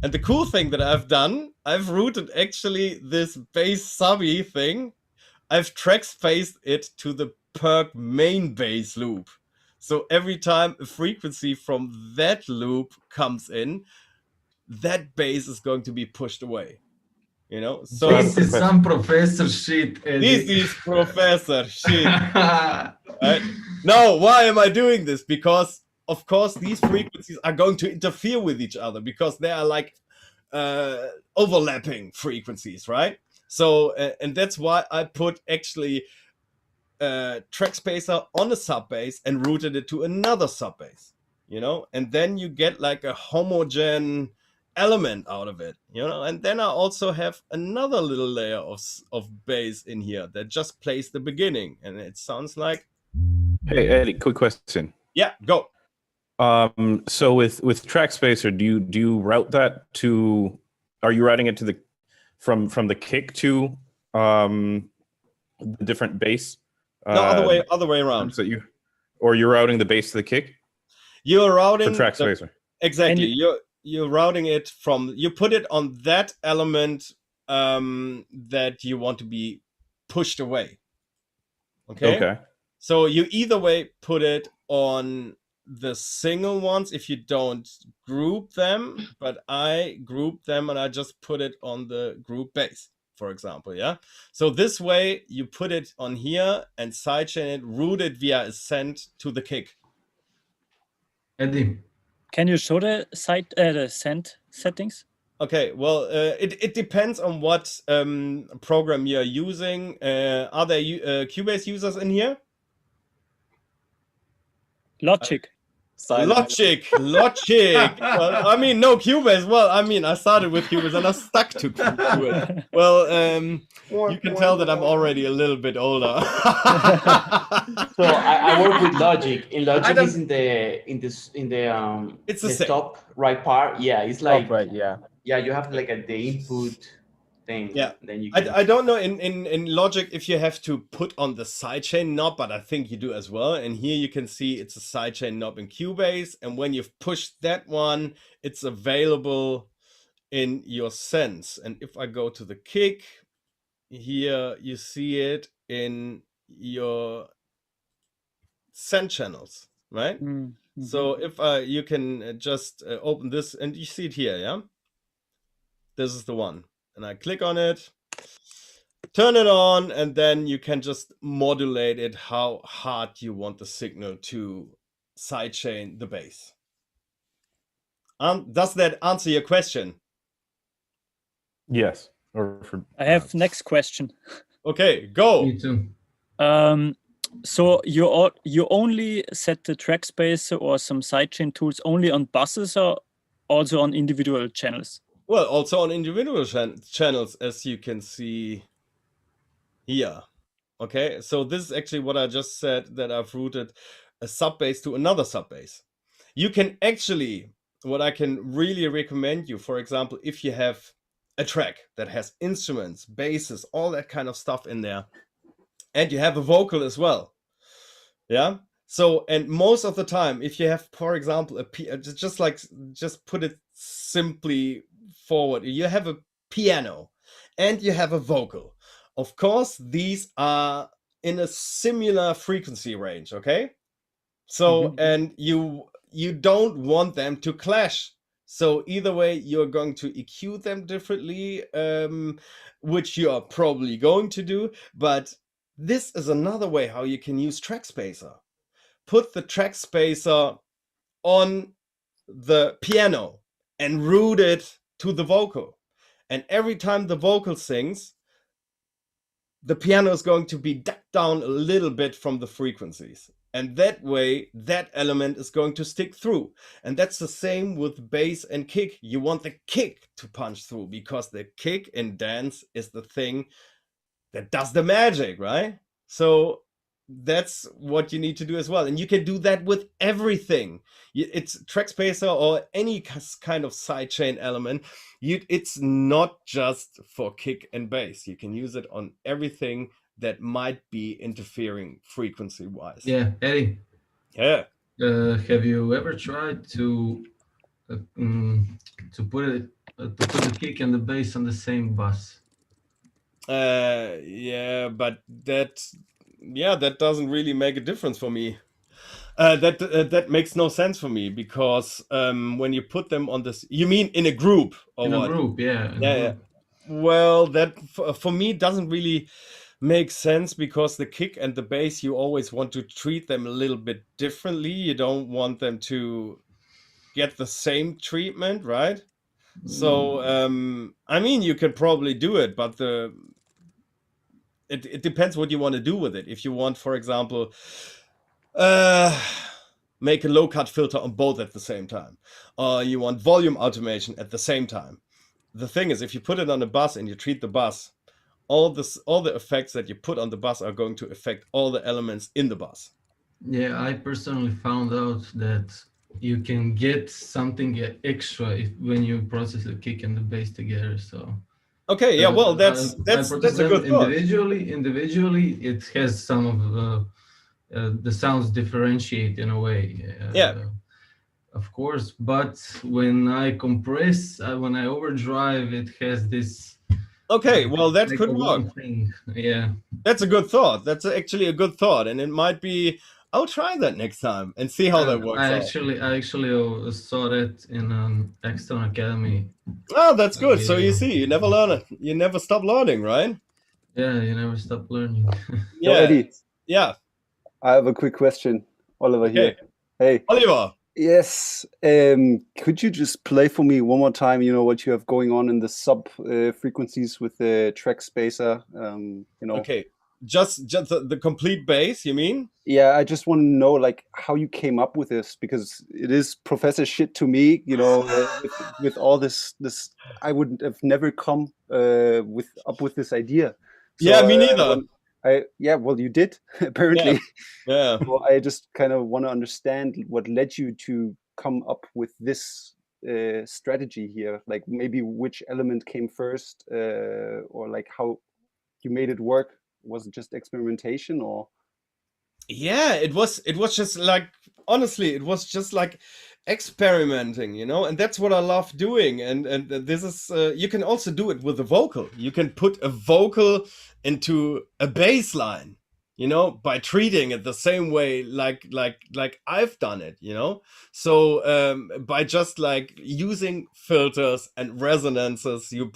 And the cool thing that I've done, I've routed actually this bass subby thing. I've track spaced it to the perk main bass loop. So every time a frequency from that loop comes in, that bass is going to be pushed away. You know, so
this is some professor shit, Eddie.
This is professor shit. Right? No, why am I doing this? Because of course these frequencies are going to interfere with each other because they are like overlapping frequencies, right? So and that's why I put actually track spacer on a sub bass and routed it to another sub bass, you know, and then you get like a homogeneous element out of it, you know. And then I also have another little layer of bass in here that just plays the beginning, and it sounds like.
Hey Eddie, quick question.
Yeah, go.
So with track spacer, do you route that to? Are you routing it to the from the kick to the different bass?
No, other way around.
So you're routing the bass to the kick.
You're routing
for track spacer.
Exactly. You're routing it from. You put it on that element that you want to be pushed away. Okay.
Okay.
So you either way put it on the single ones if you don't group them, but I group them and I just put it on the group bass, for example. Yeah. So this way you put it on here and sidechain it, route it via ascent to the kick.
Eddie,
can you show the scent settings?
Okay, well, it depends on what program you're using. Are there Cubase users in here?
Logic.
Logic. Well, I mean, no, Cubase. Well, I mean, I started with Cubase and I stuck to it. Well, you can tell that I'm already a little bit older.
So I work with Logic. In Logic is in the
it's
the top right part. Yeah, it's like
right. Yeah.
Yeah, you have like the input thing.
Yeah.
Then you.
I don't know in Logic if you have to put on the sidechain knob, but I think you do as well. And here you can see it's a sidechain knob in Cubase, and when you've pushed that one, it's available in your sense. And if I go to the kick, here you see it in your send channels, right?
Mm-hmm.
So if you can just open this and you see it here, yeah. This is the one. And I click on it, turn it on, and then you can just modulate it how hard you want the signal to sidechain the bass. Does that answer your question?
Yes.
I have next question.
Okay, go.
Me too.
So you only set the track spacer or some sidechain tools only on buses or also on individual channels?
Well, also on individual channels, as you can see here. Okay, so this is actually what I just said, that I've routed a sub bass to another sub bass. You can actually, what I can really recommend you, for example, if you have a track that has instruments, basses, all that kind of stuff in there, and you have a vocal as well. Yeah. So, and most of the time, if you have, for example, just put it simply forward, you have a piano and you have a vocal. Of course, these are in a similar frequency range, okay? So, and you don't want them to clash. So either way, you're going to EQ them differently, which you are probably going to do. But this is another way how you can use track spacer. Put the track spacer on the piano and route it to the vocal. And every time the vocal sings, the piano is going to be ducked down a little bit from the frequencies. And that way, that element is going to stick through. And that's the same with bass and kick. You want the kick to punch through, because the kick in dance is the thing that does the magic, right? So that's what you need to do as well. And you can do that with everything. It's track spacer or any kind of sidechain element. It's not just for kick and bass. You can use it on everything that might be interfering frequency wise.
Yeah, Eddie.
Yeah.
Have you ever tried to put the kick and the bass on the same bus?
Yeah, but that doesn't really make a difference for me. That makes no sense for me, because when you put them on this, you mean in a group or
in
what?
a group, yeah.
Yeah. Well, that for me doesn't really make sense, because the kick and the bass, you always want to treat them a little bit differently. You don't want them to get the same treatment, right? So I mean, you can probably do it, but it depends what you want to do with it. If you want, for example, make a low cut filter on both at the same time, or you want volume automation at the same time. The thing is, if you put it on a bus and you treat the bus, all the effects that you put on the bus are going to affect all the elements in the bus.
Yeah, I personally found out that you can get something extra when you process the kick and the bass together. So
okay, yeah, well, that's a good thought.
Individually, it has some of the sounds differentiate in a way.
Yeah.
Of course, but when I compress, when I overdrive, it has this.
Okay, well, that could work.
Yeah,
that's a good thought. That's actually a good thought, and it might be. I'll try that next time and see how that works.
I actually saw that in an external academy.
Oh, that's good. So you see, you never learn it. You never stop learning, right?
Yeah, you never stop learning.
Yeah.
So Eddie,
yeah.
I have a quick question. Oliver here. Hey.
Oliver.
Yes. Could you just play for me one more time, what you have going on in the sub frequencies with the track spacer?
Okay. Just the complete bass, you mean?
Yeah, I just want to know like how you came up with this, because it is professor shit to me, with all this I would have never come up with this idea. So,
yeah, me neither.
Well, you did apparently.
Yeah.
So I just kind of want to understand what led you to come up with this strategy here. Like maybe which element came first, or like how you made it work. Was it just experimentation, or?
Yeah, it was just like, honestly, it was just like experimenting, and that's what I love doing. And this is you can also do it with a vocal. You can put a vocal into a bass line, by treating it the same way like I've done it, So by just like using filters and resonances, you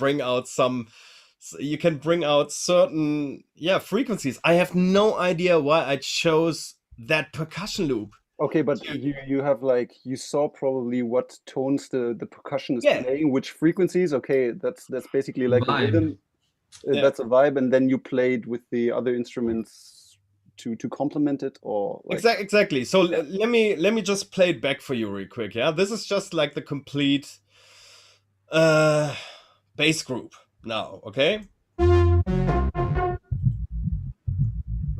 can bring out certain frequencies. I have no idea why I chose that percussion loop.
Okay, but you have like, you saw probably what tones the percussion is playing, which frequencies. Okay, that's basically like
vibe.
A rhythm. That's a vibe, and then you played with the other instruments to complement it, or like...
Exactly. So let me just play it back for you real quick. Yeah, this is just like the complete bass group now. Okay.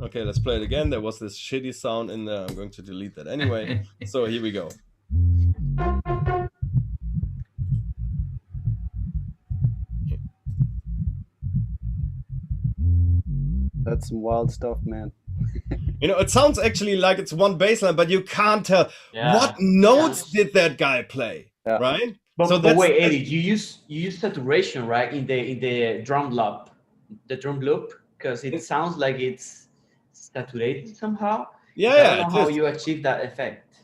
Okay, let's play it again. There was this shitty sound in there. I'm going to delete that anyway. So here we go.
That's some wild stuff, man.
It sounds actually like it's one bass line, but you can't tell what notes did that guy play, right?
But wait, Eddie, you use saturation, right? In the drum loop, the drum loop. because it sounds like it's saturated somehow.
Yeah,
I don't
yeah,
know
it
how
is.
you achieve that effect.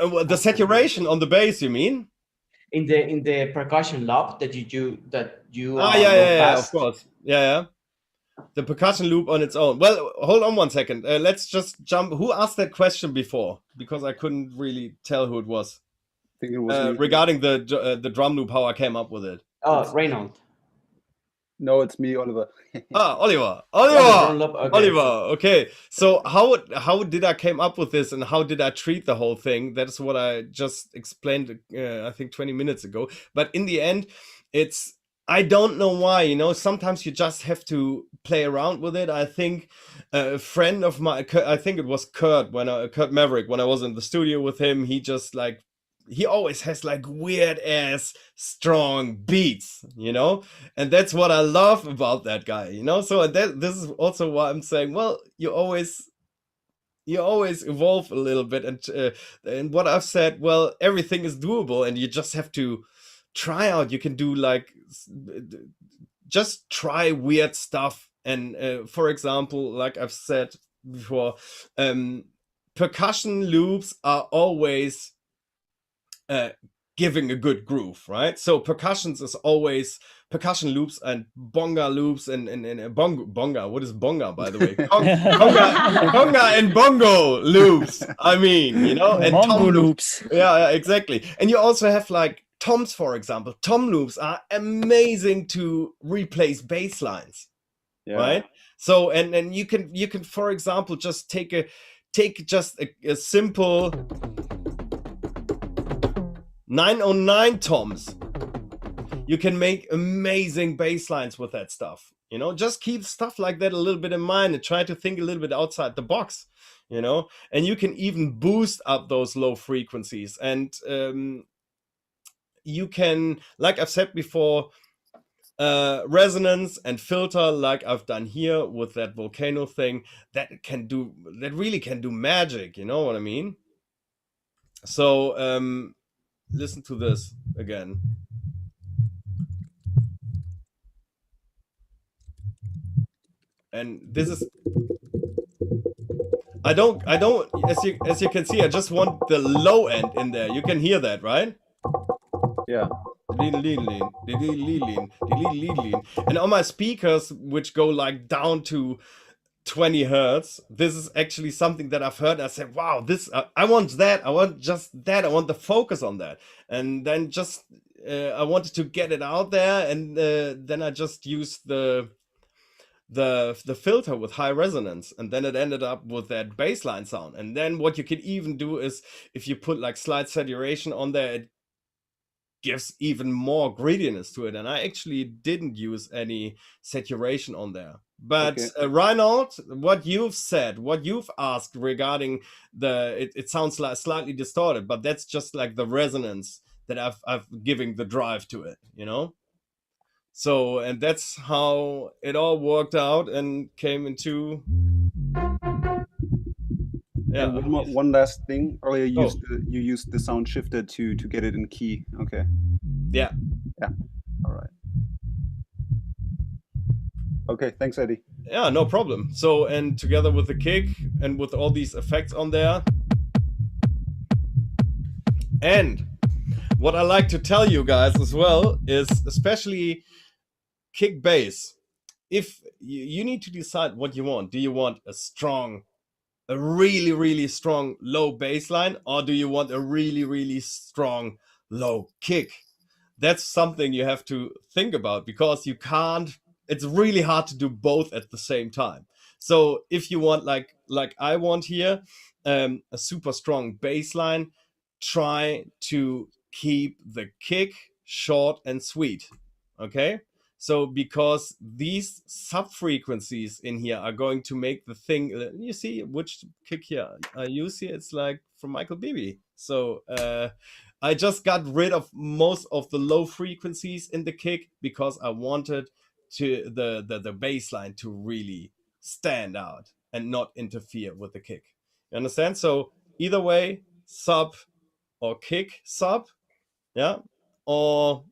The saturation on the bass, you mean?
In the percussion loop that you
Yeah,
go
yeah, of
fast.
course. Yeah. The percussion loop on its own. Well, hold on one second. Let's just jump. Who asked that question before? Because I couldn't really tell who it was.
I think it was me.
Regarding the drum loop, how I came up with it.
Oh, Reynold.
No, it's me, Oliver.
Oliver.
Okay.
Oliver. Okay. So how did I came up with this, and how did I treat the whole thing? That's what I just explained. I think 20 minutes ago. But in the end, I don't know why. Sometimes you just have to play around with it. I think a friend of mine, I think it was 𝗂𝗃 when I was in the studio with him. He always has like weird ass strong beats, and that's what I love about that guy, so this is also why I'm saying, well, you always evolve a little bit, and what I've said, well, everything is doable, and you just have to try out. You can do just try weird stuff, and for example, like I've said before, percussion loops are always giving a good groove, right? So percussion loops and bonga loops and bonga. What is bonga, by the way? Conga and bongo loops. I mean, and
bongo loops.
Yeah, exactly. And you also have like toms, for example. Tom loops are amazing to replace bass lines, right? So and you can, for example, just take a simple 909 toms. You can make amazing bass lines with that stuff. Just keep stuff like that a little bit in mind and try to think a little bit outside the box. And you can even boost up those low frequencies. And you can, like I've said before, resonance and filter, like I've done here with that volcano thing, that really can do magic. You know what I mean? So listen to this again. And this is, I don't, as you can see, I just want the low end in there. You can hear that, right?
Yeah.
And on my speakers, which go like down to 20 hertz, this is actually something that I've heard. I said, wow, this, I want that. I want just that. I want the focus on that. And then just, I wanted to get it out there. And then I just used the filter with high resonance, and then it ended up with that bassline sound. And then what you can even do is, if you put like slight saturation on there, it gives even more grittiness to it. And I actually didn't use any saturation on there. But Reinhold, what you've said, what you've asked regarding it sounds like slightly distorted, but that's just like the resonance that I've giving the drive to it, So, and that's how it all worked out and came into. Yeah.
And one last thing. Earlier, you used the sound shifter to get it in key. Okay.
Yeah.
Yeah. All right. Okay. Thanks, Eddie.
Yeah, no problem. So, and together with the kick and with all these effects on there. And what I like to tell you guys as well is, especially kick bass, if you need to decide what you want. Do you want a really, really strong low bass line, or do you want a really, really strong low kick? That's something you have to think about, because you can't, it's really hard to do both at the same time. So if you want, like I want here, a super strong bass line, try to keep the kick short and sweet. Okay? So because these sub-frequencies in here are going to make the thing, you see which kick here I use here, it's like from 𝗂𝗃𝗃𝗃. So I just got rid of most of the low frequencies in the kick, because I wanted to the bass line to really stand out and not interfere with the kick. You understand? So either way, sub or kick sub, yeah, or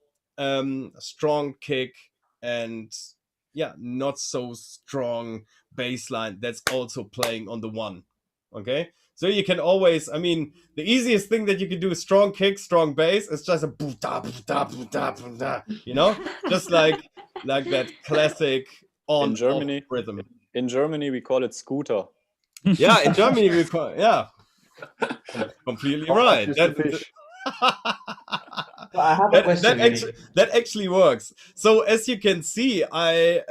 strong kick and yeah, not so strong bass line that's also playing on the one. Okay, so you can always, I mean, the easiest thing that you can do is strong kick, strong bass. It's just a boo-da, boo-da, boo-da, boo-da, you know, just like that classic on
Germany
rhythm.
In Germany, we call it scooter.
Yeah, in Germany we call, yeah, completely right.
I have a question.
That actually works. So as you can see, I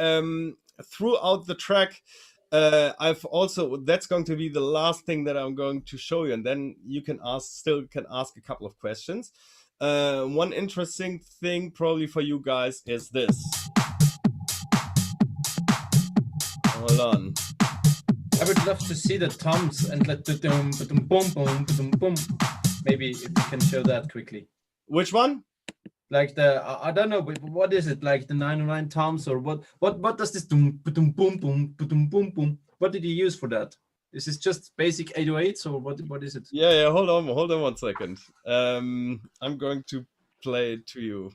throughout the track, I've also, that's going to be the last thing that I'm going to show you, and then you can ask a couple of questions. One interesting thing probably for you guys is this. Hold on.
I would love to see the toms and let the boom, boom, boom, boom, boom. Maybe if you can show that quickly.
Which one?
Like the I don't know, but what is it? Like the 909 toms, or what does this boom, boom, boom, boom, boom, boom, boom? What did you use for that? Is this just basic 808s, or what is it?
Yeah. Hold on 1 second. I'm going to play it to you.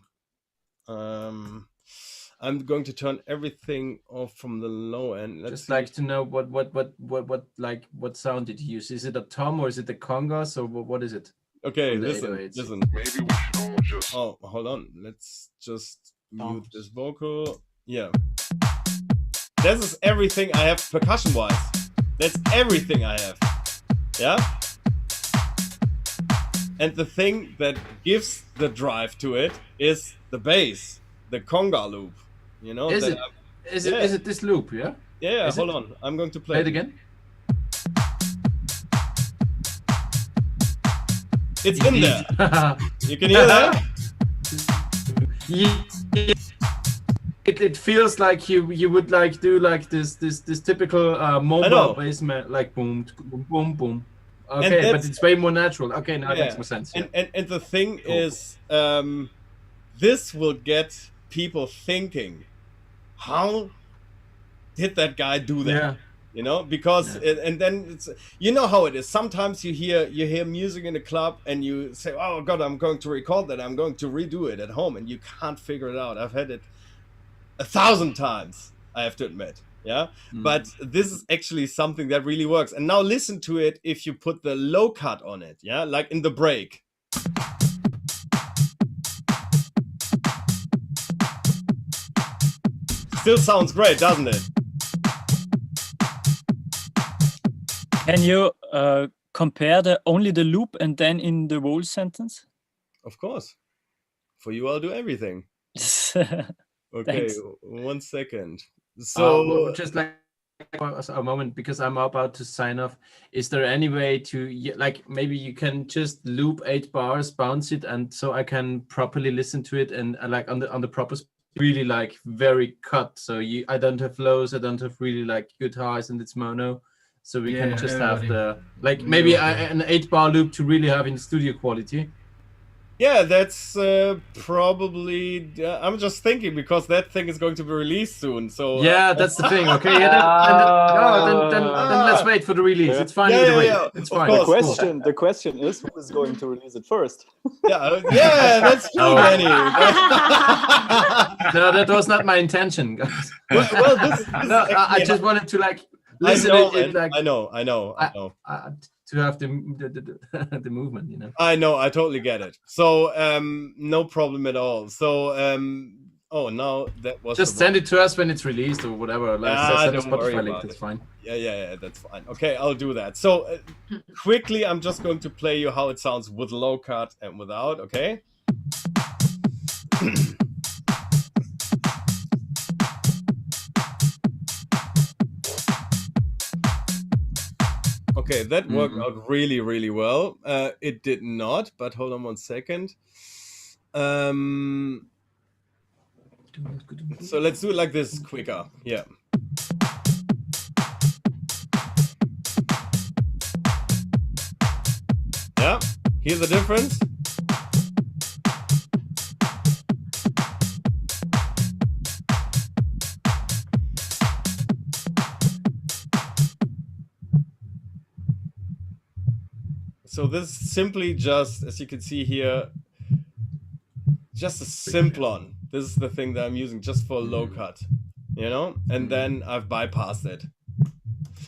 I'm going to turn everything off from the low end.
Just like to know what sound did you use? Is it a tom or is it the congas, or what is it?
Okay, listen. Maybe we should all just... Oh, hold on. Let's just mute this vocal. Yeah. This is everything I have percussion-wise. That's everything I have. Yeah? And the thing that gives the drive to it is the bass, the conga loop. You know?
Is it this loop, yeah?
Yeah, hold on. I'm going to play
it again.
It's in there. You can hear that?
It feels like you would like do like this typical mobile bass, like boom boom boom boom. Okay, but it's way more natural. Okay, now it makes more sense. Yeah.
And the thing is, this will get people thinking, how did that guy do that?
Yeah.
You know, because and then it's, you know how it is. Sometimes you hear music in a club and you say, oh God, I'm going to record that, I'm going to redo it at home, and you can't figure it out. I've had it 1,000 times, I have to admit. Yeah, but this is actually something that really works. And now listen to it if you put the low cut on it. Yeah, like in the break. Still sounds great, doesn't it?
Can you compare only the loop and then in the whole sentence?
Of course. For you, I'll do everything. Okay,
Thanks.
1 second. So
just like a moment, because I'm about to sign off. Is there any way to, like, maybe you can just loop 8 bars, bounce it, and so I can properly listen to it and like on the proper, really like very cut. So I don't have lows, I don't have really like good highs, and it's mono. So we can just have the, like, maybe an 8-bar loop to really have in studio quality.
yeah, that's probably. I'm just thinking because that thing is going to be released soon. So
Yeah, that's the thing. Okay, then let's wait for the release. It's fine either way. It's fine.
The question is, who is going to release it first?
Yeah, that's true, Danny.
No, that was not my intention.
Well, this
I just wanted to like listen
I know.
to have the movement, you know.
I know, I totally get it. So no problem at all. So oh, now that was
just send it to us when it's released or whatever. Like send a
don't worry
Spotify
about
link.
it.
That's fine.
Yeah, that's fine. Okay, I'll do that. So quickly, I'm just going to play you how it sounds with low cut and without. Okay. Okay, that worked out really, really well. It did not, but hold on 1 second. So let's do it like this quicker. Yeah. Yeah, hear the difference? So this is simply just, as you can see here, just a simplon. This is the thing that I'm using just for low cut. you know, and then I've bypassed it.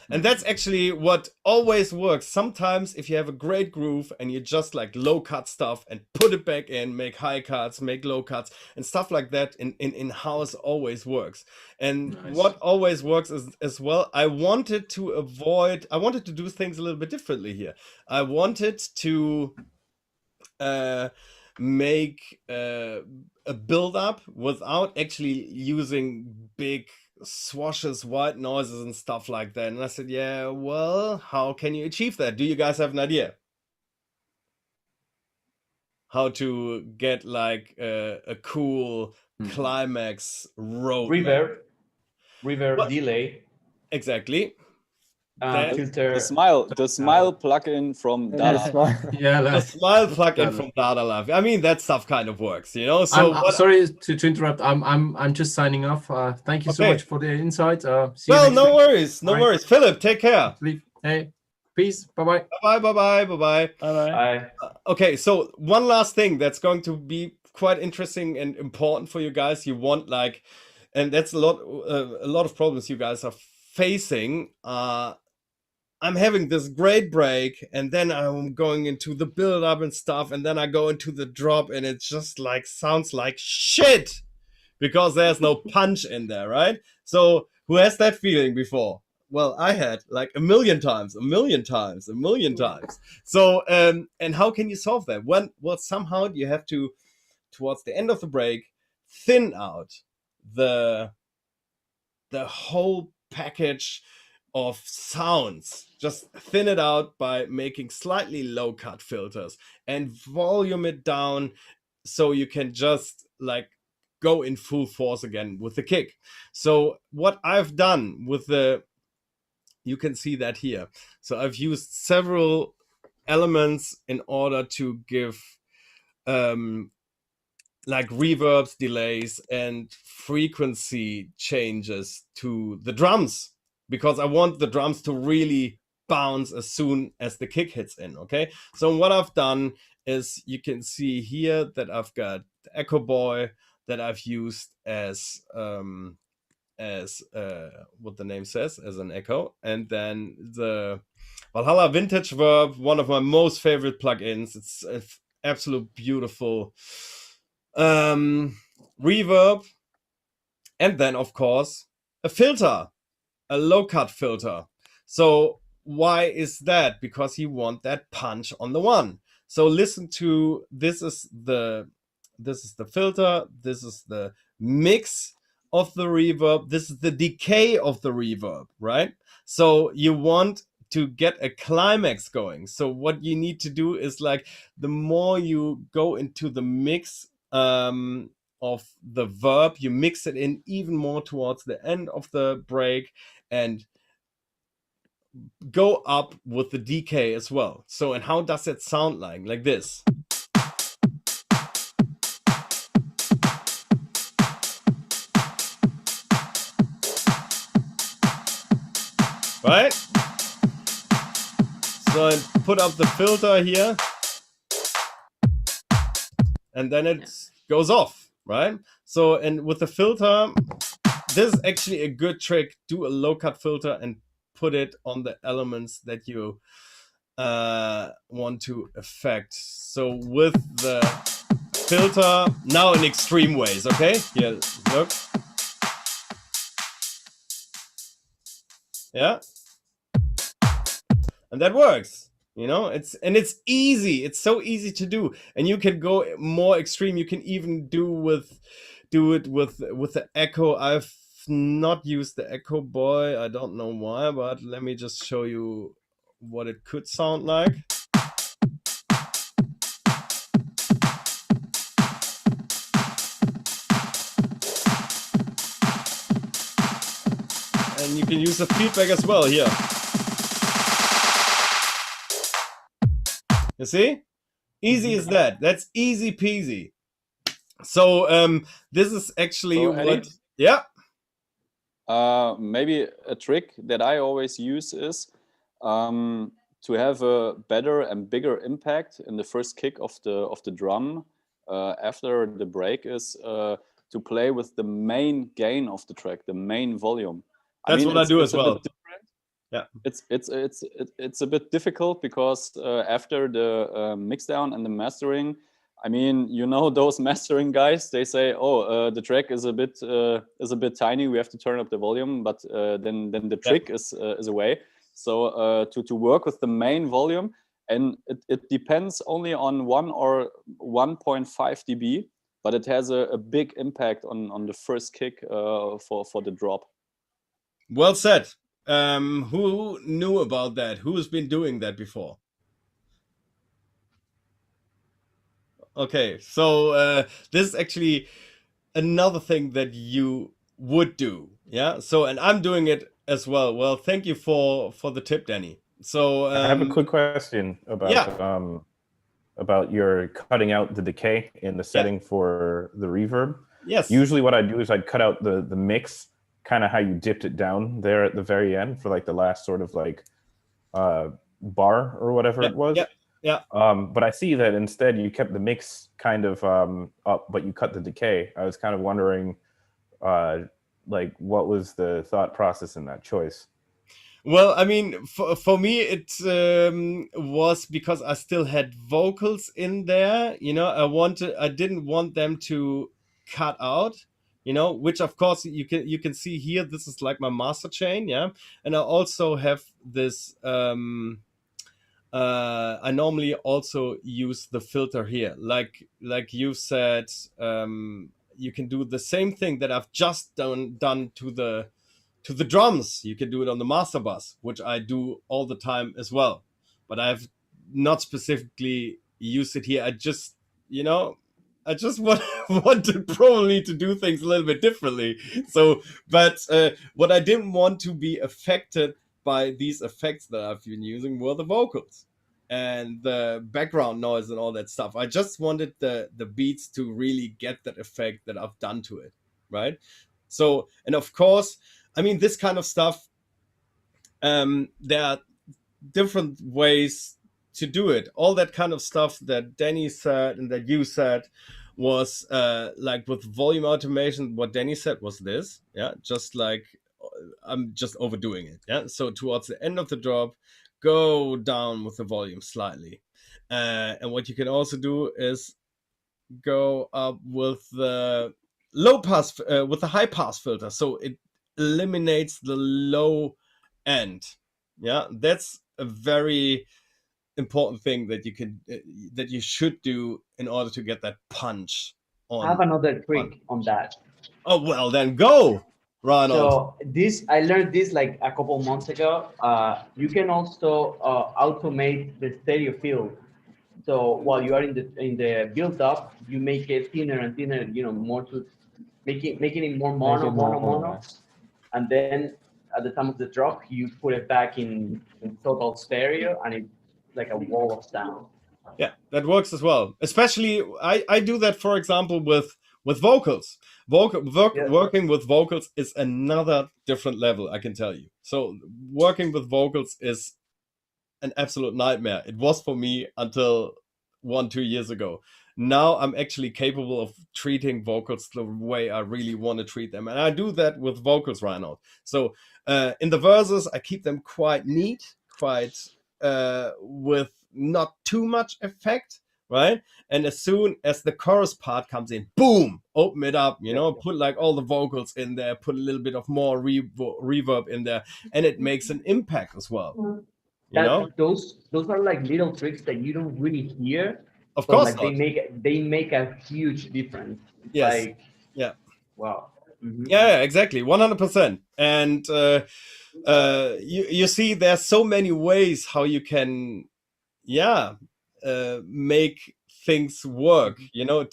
And that's actually what always works. Sometimes if you have a great groove and you just like low cut stuff and put it back in, make high cuts, make low cuts and stuff like that in house always works. And what always works is as well, I wanted to do things a little bit differently here. I wanted to make a build up without actually using big swashes, white noises and stuff like that. And I said, yeah, well, how can you achieve that? Do you guys have an idea how to get like a cool climax road?
Reverb delay.
Exactly.
Filter.
The smile plugin from Dada.
The smile plugin from Dada Live. I mean, that stuff kind of works, you know. So
I'm sorry to interrupt. I'm just signing off. Thank you so
Okay.
much for the insight. See you
Well,
next
no
week.
worries, no
Bye.
worries. Philip, take care.
Hey, peace. Bye-bye.
Bye-bye.
Bye.
Okay, so one last thing that's going to be quite interesting and important for you guys. You want like, and that's a lot of problems you guys are facing. I'm having this great break and then I'm going into the build up and stuff and then I go into the drop and it just like sounds like shit because there's no punch in there, right? So who has that feeling before? Well, I had like a million times. So and how can you solve that? Well, somehow you have to, towards the end of the break, thin out the whole package of sounds. Just thin it out by making slightly low cut filters and volume it down so you can just like go in full force again with the kick. So what I've done with you can see that here. So I've used several elements in order to give like reverbs, delays, and frequency changes to the drums, because I want the drums to really bounce as soon as the kick hits in, okay? So what I've done is you can see here that I've got the Echo Boy that I've used as what the name says, as an echo, and then the Valhalla Vintage Verb, one of my most favorite plugins. It's an absolute beautiful reverb, and then of course a filter, a low cut filter. So why is that? Because you want that punch on the one. So listen to this is the filter, this is the mix of the reverb, this is the decay of the reverb, right? So you want to get a climax going. So what you need to do is like the more you go into the mix of the verb, you mix it in even more towards the end of the break and go up with the decay as well. So, and how does it sound like this? Right? So I put up the filter here and then it goes off, right? So, and with the filter, this is actually a good trick. Do a low cut filter and put it on the elements that you want to affect. So with the filter, now in extreme ways, okay? Here, look. Yeah. And that works. You know, it's easy. It's so easy to do, and you can go more extreme. You can even do it with the echo. I've not used the Echo Boy. I don't know why, but let me just show you what it could sound like. And you can use the feedback as well here. You see? Easy as that. That's easy peasy. So this is actually
So,
what...
Eddie?
Yeah.
Maybe a trick that I always use is to have a better and bigger impact in the first kick of the drum after the break is to to play with the main gain of the track, the main volume.
That's what I do as well.
Yeah, it's a bit difficult because after the mixdown and the mastering, I mean, you know, those mastering guys, they say, oh, the track is a bit tiny, we have to turn up the volume, but then the trick is away. So to work with the main volume, and it depends only on 1 or 1.5 dB, but it has a big impact on the first kick for the drop.
Well said. Who knew about that? Who has been doing that before? Okay, so this is actually another thing that you would do. Yeah, so, and I'm doing it as well. Well, thank you for the tip, Danny. So
I have a quick question about your cutting out the decay in the setting for the reverb.
Yes.
Usually what I do is I'd cut out the mix, kind of how you dipped it down there at the very end for like the last sort of like bar or whatever it was.
Yeah.
But I see that instead you kept the mix kind of up, but you cut the decay. I was kind of wondering like what was the thought process in that choice?
Well, I mean, for me, it was because I still had vocals in there. You know, I didn't want them to cut out. You know, which of course you can see here. This is like my master chain, yeah. And I also have this. I normally also use the filter here, like you said. You can do the same thing that I've just done to the drums. You can do it on the master bus, which I do all the time as well. But I've not specifically used it here. I just, you know, wanted probably to do things a little bit differently. So, but what I didn't want to be affected by these effects that I've been using were the vocals and the background noise and all that stuff. I just wanted the beats to really get that effect that I've done to it, right? So, and of course, I mean, this kind of stuff, there are different ways to do it. All that kind of stuff that Danny said and that you said was like with volume automation, what Danny said was this, yeah, just like I'm just overdoing it, yeah. So towards the end of the drop, go down with the volume slightly. And what you can also do is go up with the low pass, with the high pass filter. So it eliminates the low end. Yeah, that's a very important thing that you can that you should do in order to get that punch on.
I have another trick on that.
Oh, well, then go, Ronald.
So I learned this like a couple months ago. You can also automate the stereo field. So while you are in the build up, you make it thinner and thinner, you know, more to making it more mono. And then at the time of the drop, you put it back in total stereo, and it's like a wall of sound.
Yeah, that works as well. Especially, I do that, for example, with vocals. Working with vocals is another different level, I can tell you. So working with vocals is an absolute nightmare. It was for me until 1-2 years ago. Now I'm actually capable of treating vocals the way I really want to treat them. And I do that with vocals right now. So in the verses, I keep them quite neat, quite with not too much effect, right? And as soon as the chorus part comes in, boom, open it up, you know, put like all the vocals in there, put a little bit of more reverb in there, and it makes an impact as well. You know?
Those are like little tricks that you don't really hear.
Of course,
like they make a huge difference.
Yes.
Like,
yeah.
Wow. Mm-hmm.
Yeah, exactly, 100%. And you see, there's so many ways how you can, make things work. You know,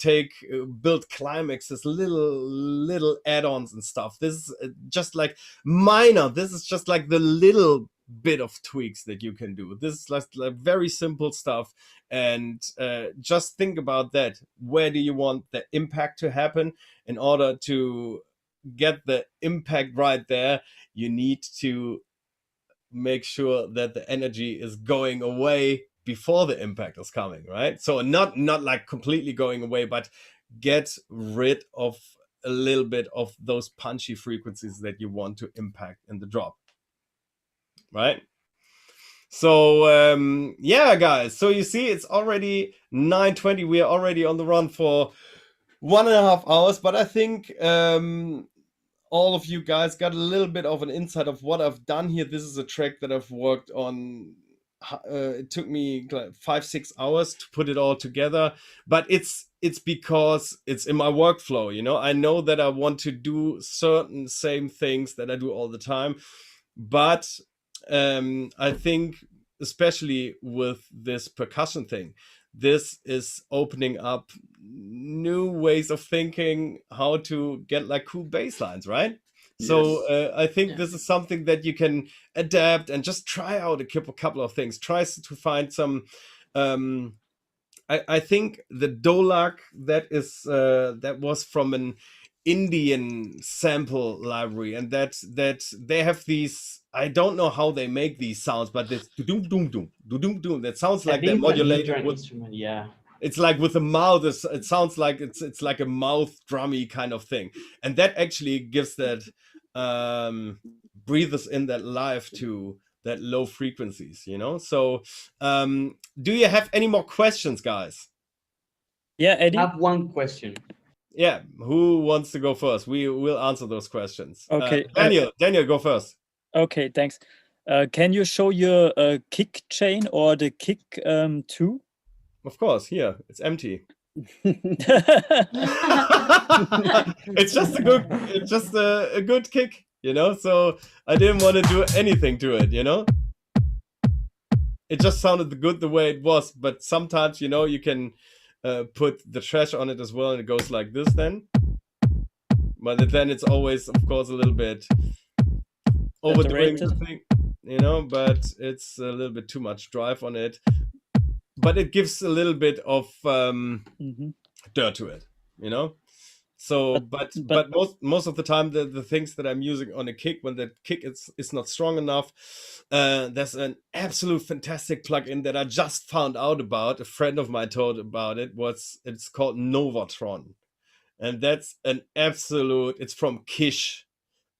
build climaxes, little add-ons and stuff. This is just like minor. This is just like the little bit of tweaks that you can do. This is like very simple stuff, and just think about that. Where do you want the impact to happen? In order to get the impact right there, you need to make sure that the energy is going away before the impact is coming, right? So not like completely going away, but get rid of a little bit of those punchy frequencies that you want to impact in the drop, right? So yeah, guys, so you see it's already 9:20. We are already on the run for 1.5 hours, but I think all of you guys got a little bit of an insight of what I've done here. This is a track that I've worked on. It took me like 5-6 hours to put it all together, but it's because it's in my workflow, you know. I know that I want to do certain same things that I do all the time, but I think especially with this percussion thing, this is opening up new ways of thinking how to get like cool bass lines, right? So I think this is something that you can adapt and just try out a couple of things. Try to find some. I think the 𝗏𝗏 that was from an Indian sample library, and that they have these. I don't know how they make these sounds, but it's doom doom doom doom doom. That sounds like they're modulated with.
Yeah.
It's like with the mouth. It sounds like it's like a mouth drummy kind of thing, and that actually gives that breathes in that life to that low frequencies, you know. So do you have any more questions, guys?
Yeah, Eddie.
I have one question.
Yeah, who wants to go first? We will answer those questions.
Okay,
Daniel, go first.
Okay, thanks. Can you show your kick chain or the kick too?
Of course, here it's empty. It's just a good kick, you know. So I didn't want to do anything to it, you know. It just sounded good the way it was, but sometimes, you know, you can put the trash on it as well, and it goes like this then. But then it's always, of course, a little bit overdoing the thing, you know. But it's a little bit too much drive on it. But it gives a little bit of dirt to it, you know. So, but most of the time, the things that I'm using on a kick, when the kick is not strong enough, there's an absolute fantastic plugin that I just found out about. A friend of mine told about it. It's called Novatron, and that's an absolute. It's from Kish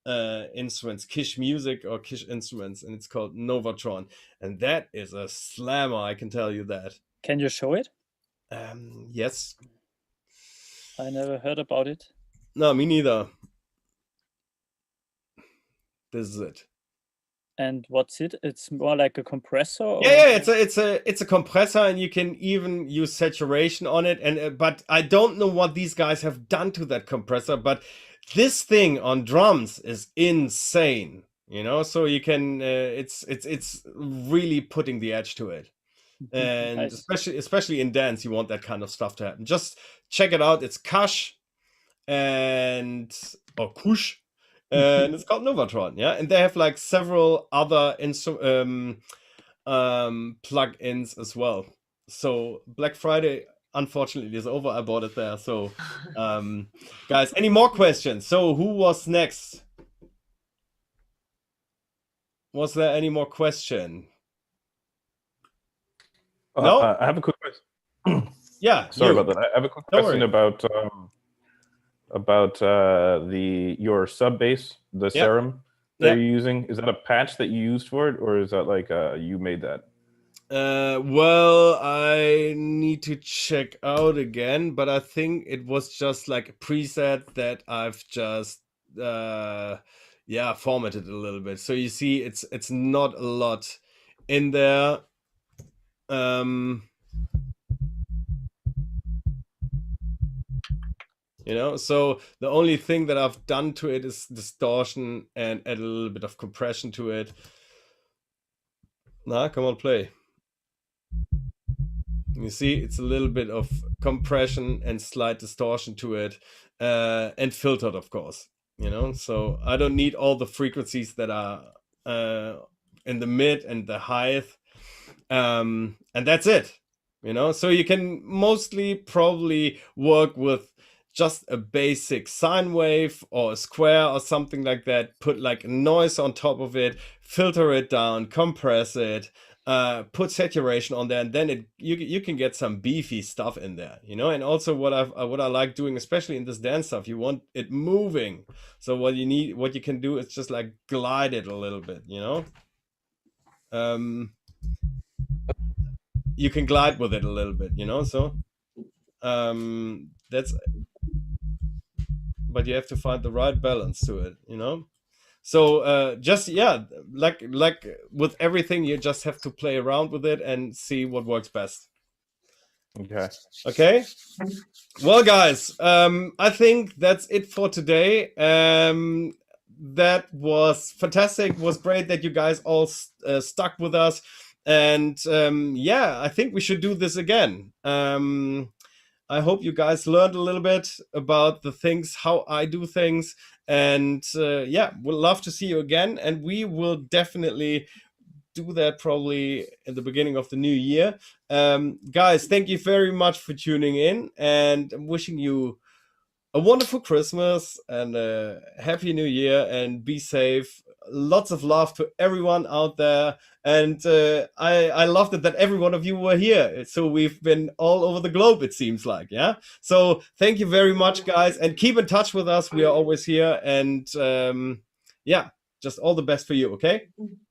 instruments, Kish Music or Kish Instruments, and it's called Novatron, and that is a slammer. I can tell you that.
Can you show it?
Yes.
I never heard about it.
No, me neither. This is it.
And what's it? It's more like a compressor. Or?
Yeah, it's a compressor, and you can even use saturation on it. And but I don't know what these guys have done to that compressor, but this thing on drums is insane. You know, so you can. It's really putting the edge to it. And nice. especially in dance, you want that kind of stuff to happen. Just check it out. It's Kush and Kush, and it's called Novatron. Yeah, and they have like several other plugins as well. So Black Friday, unfortunately, is over. I bought it there. So, guys, any more questions? So, who was next? Was there any more question? No,
I have a quick question.
Yeah,
sorry about that. I have a quick question about your sub bass, the serum that you're using. Is that a patch that you used for it, or is that like you made that?
Well, I need to check out again, but I think it was just like a preset that I've just formatted a little bit. So you see, it's not a lot in there. You know, so the only thing that I've done to it is distortion and add a little bit of compression to it. Nah, come on, play. You see, it's a little bit of compression and slight distortion to it, and filtered, of course. You know, so I don't need all the frequencies that are in the mid and the high. And that's it, you know. So you can mostly probably work with just a basic sine wave or a square or something like that, put like a noise on top of it, filter it down, compress it, put saturation on there, and then you can get some beefy stuff in there, you know. And also what I like doing, especially in this dance stuff, you want it moving. So what you can do is just like glide it a little bit, you know. You can glide with it a little bit, you know. So that's, but you have to find the right balance to it, you know. So just, yeah, like with everything, you just have to play around with it and see what works best. Okay. Well, guys, I think that's it for today. That was fantastic. It was great that you guys all stuck with us. And yeah, I think we should do this again. I hope you guys learned a little bit about the things, how I do things. And yeah, we'd love to see you again. And we will definitely do that probably in the beginning of the new year. Guys, thank you very much for tuning in. And I'm wishing you a wonderful Christmas and a happy new year, and be safe. Lots of love to everyone out there. And I loved it that every one of you were here. So we've been all over the globe, it seems like. Yeah. So thank you very much, guys, and keep in touch with us. We are always here. And yeah, just all the best for you. Okay.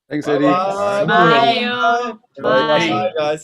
Thanks,
Eddie.
Eddie.
Bye.
Bye, guys.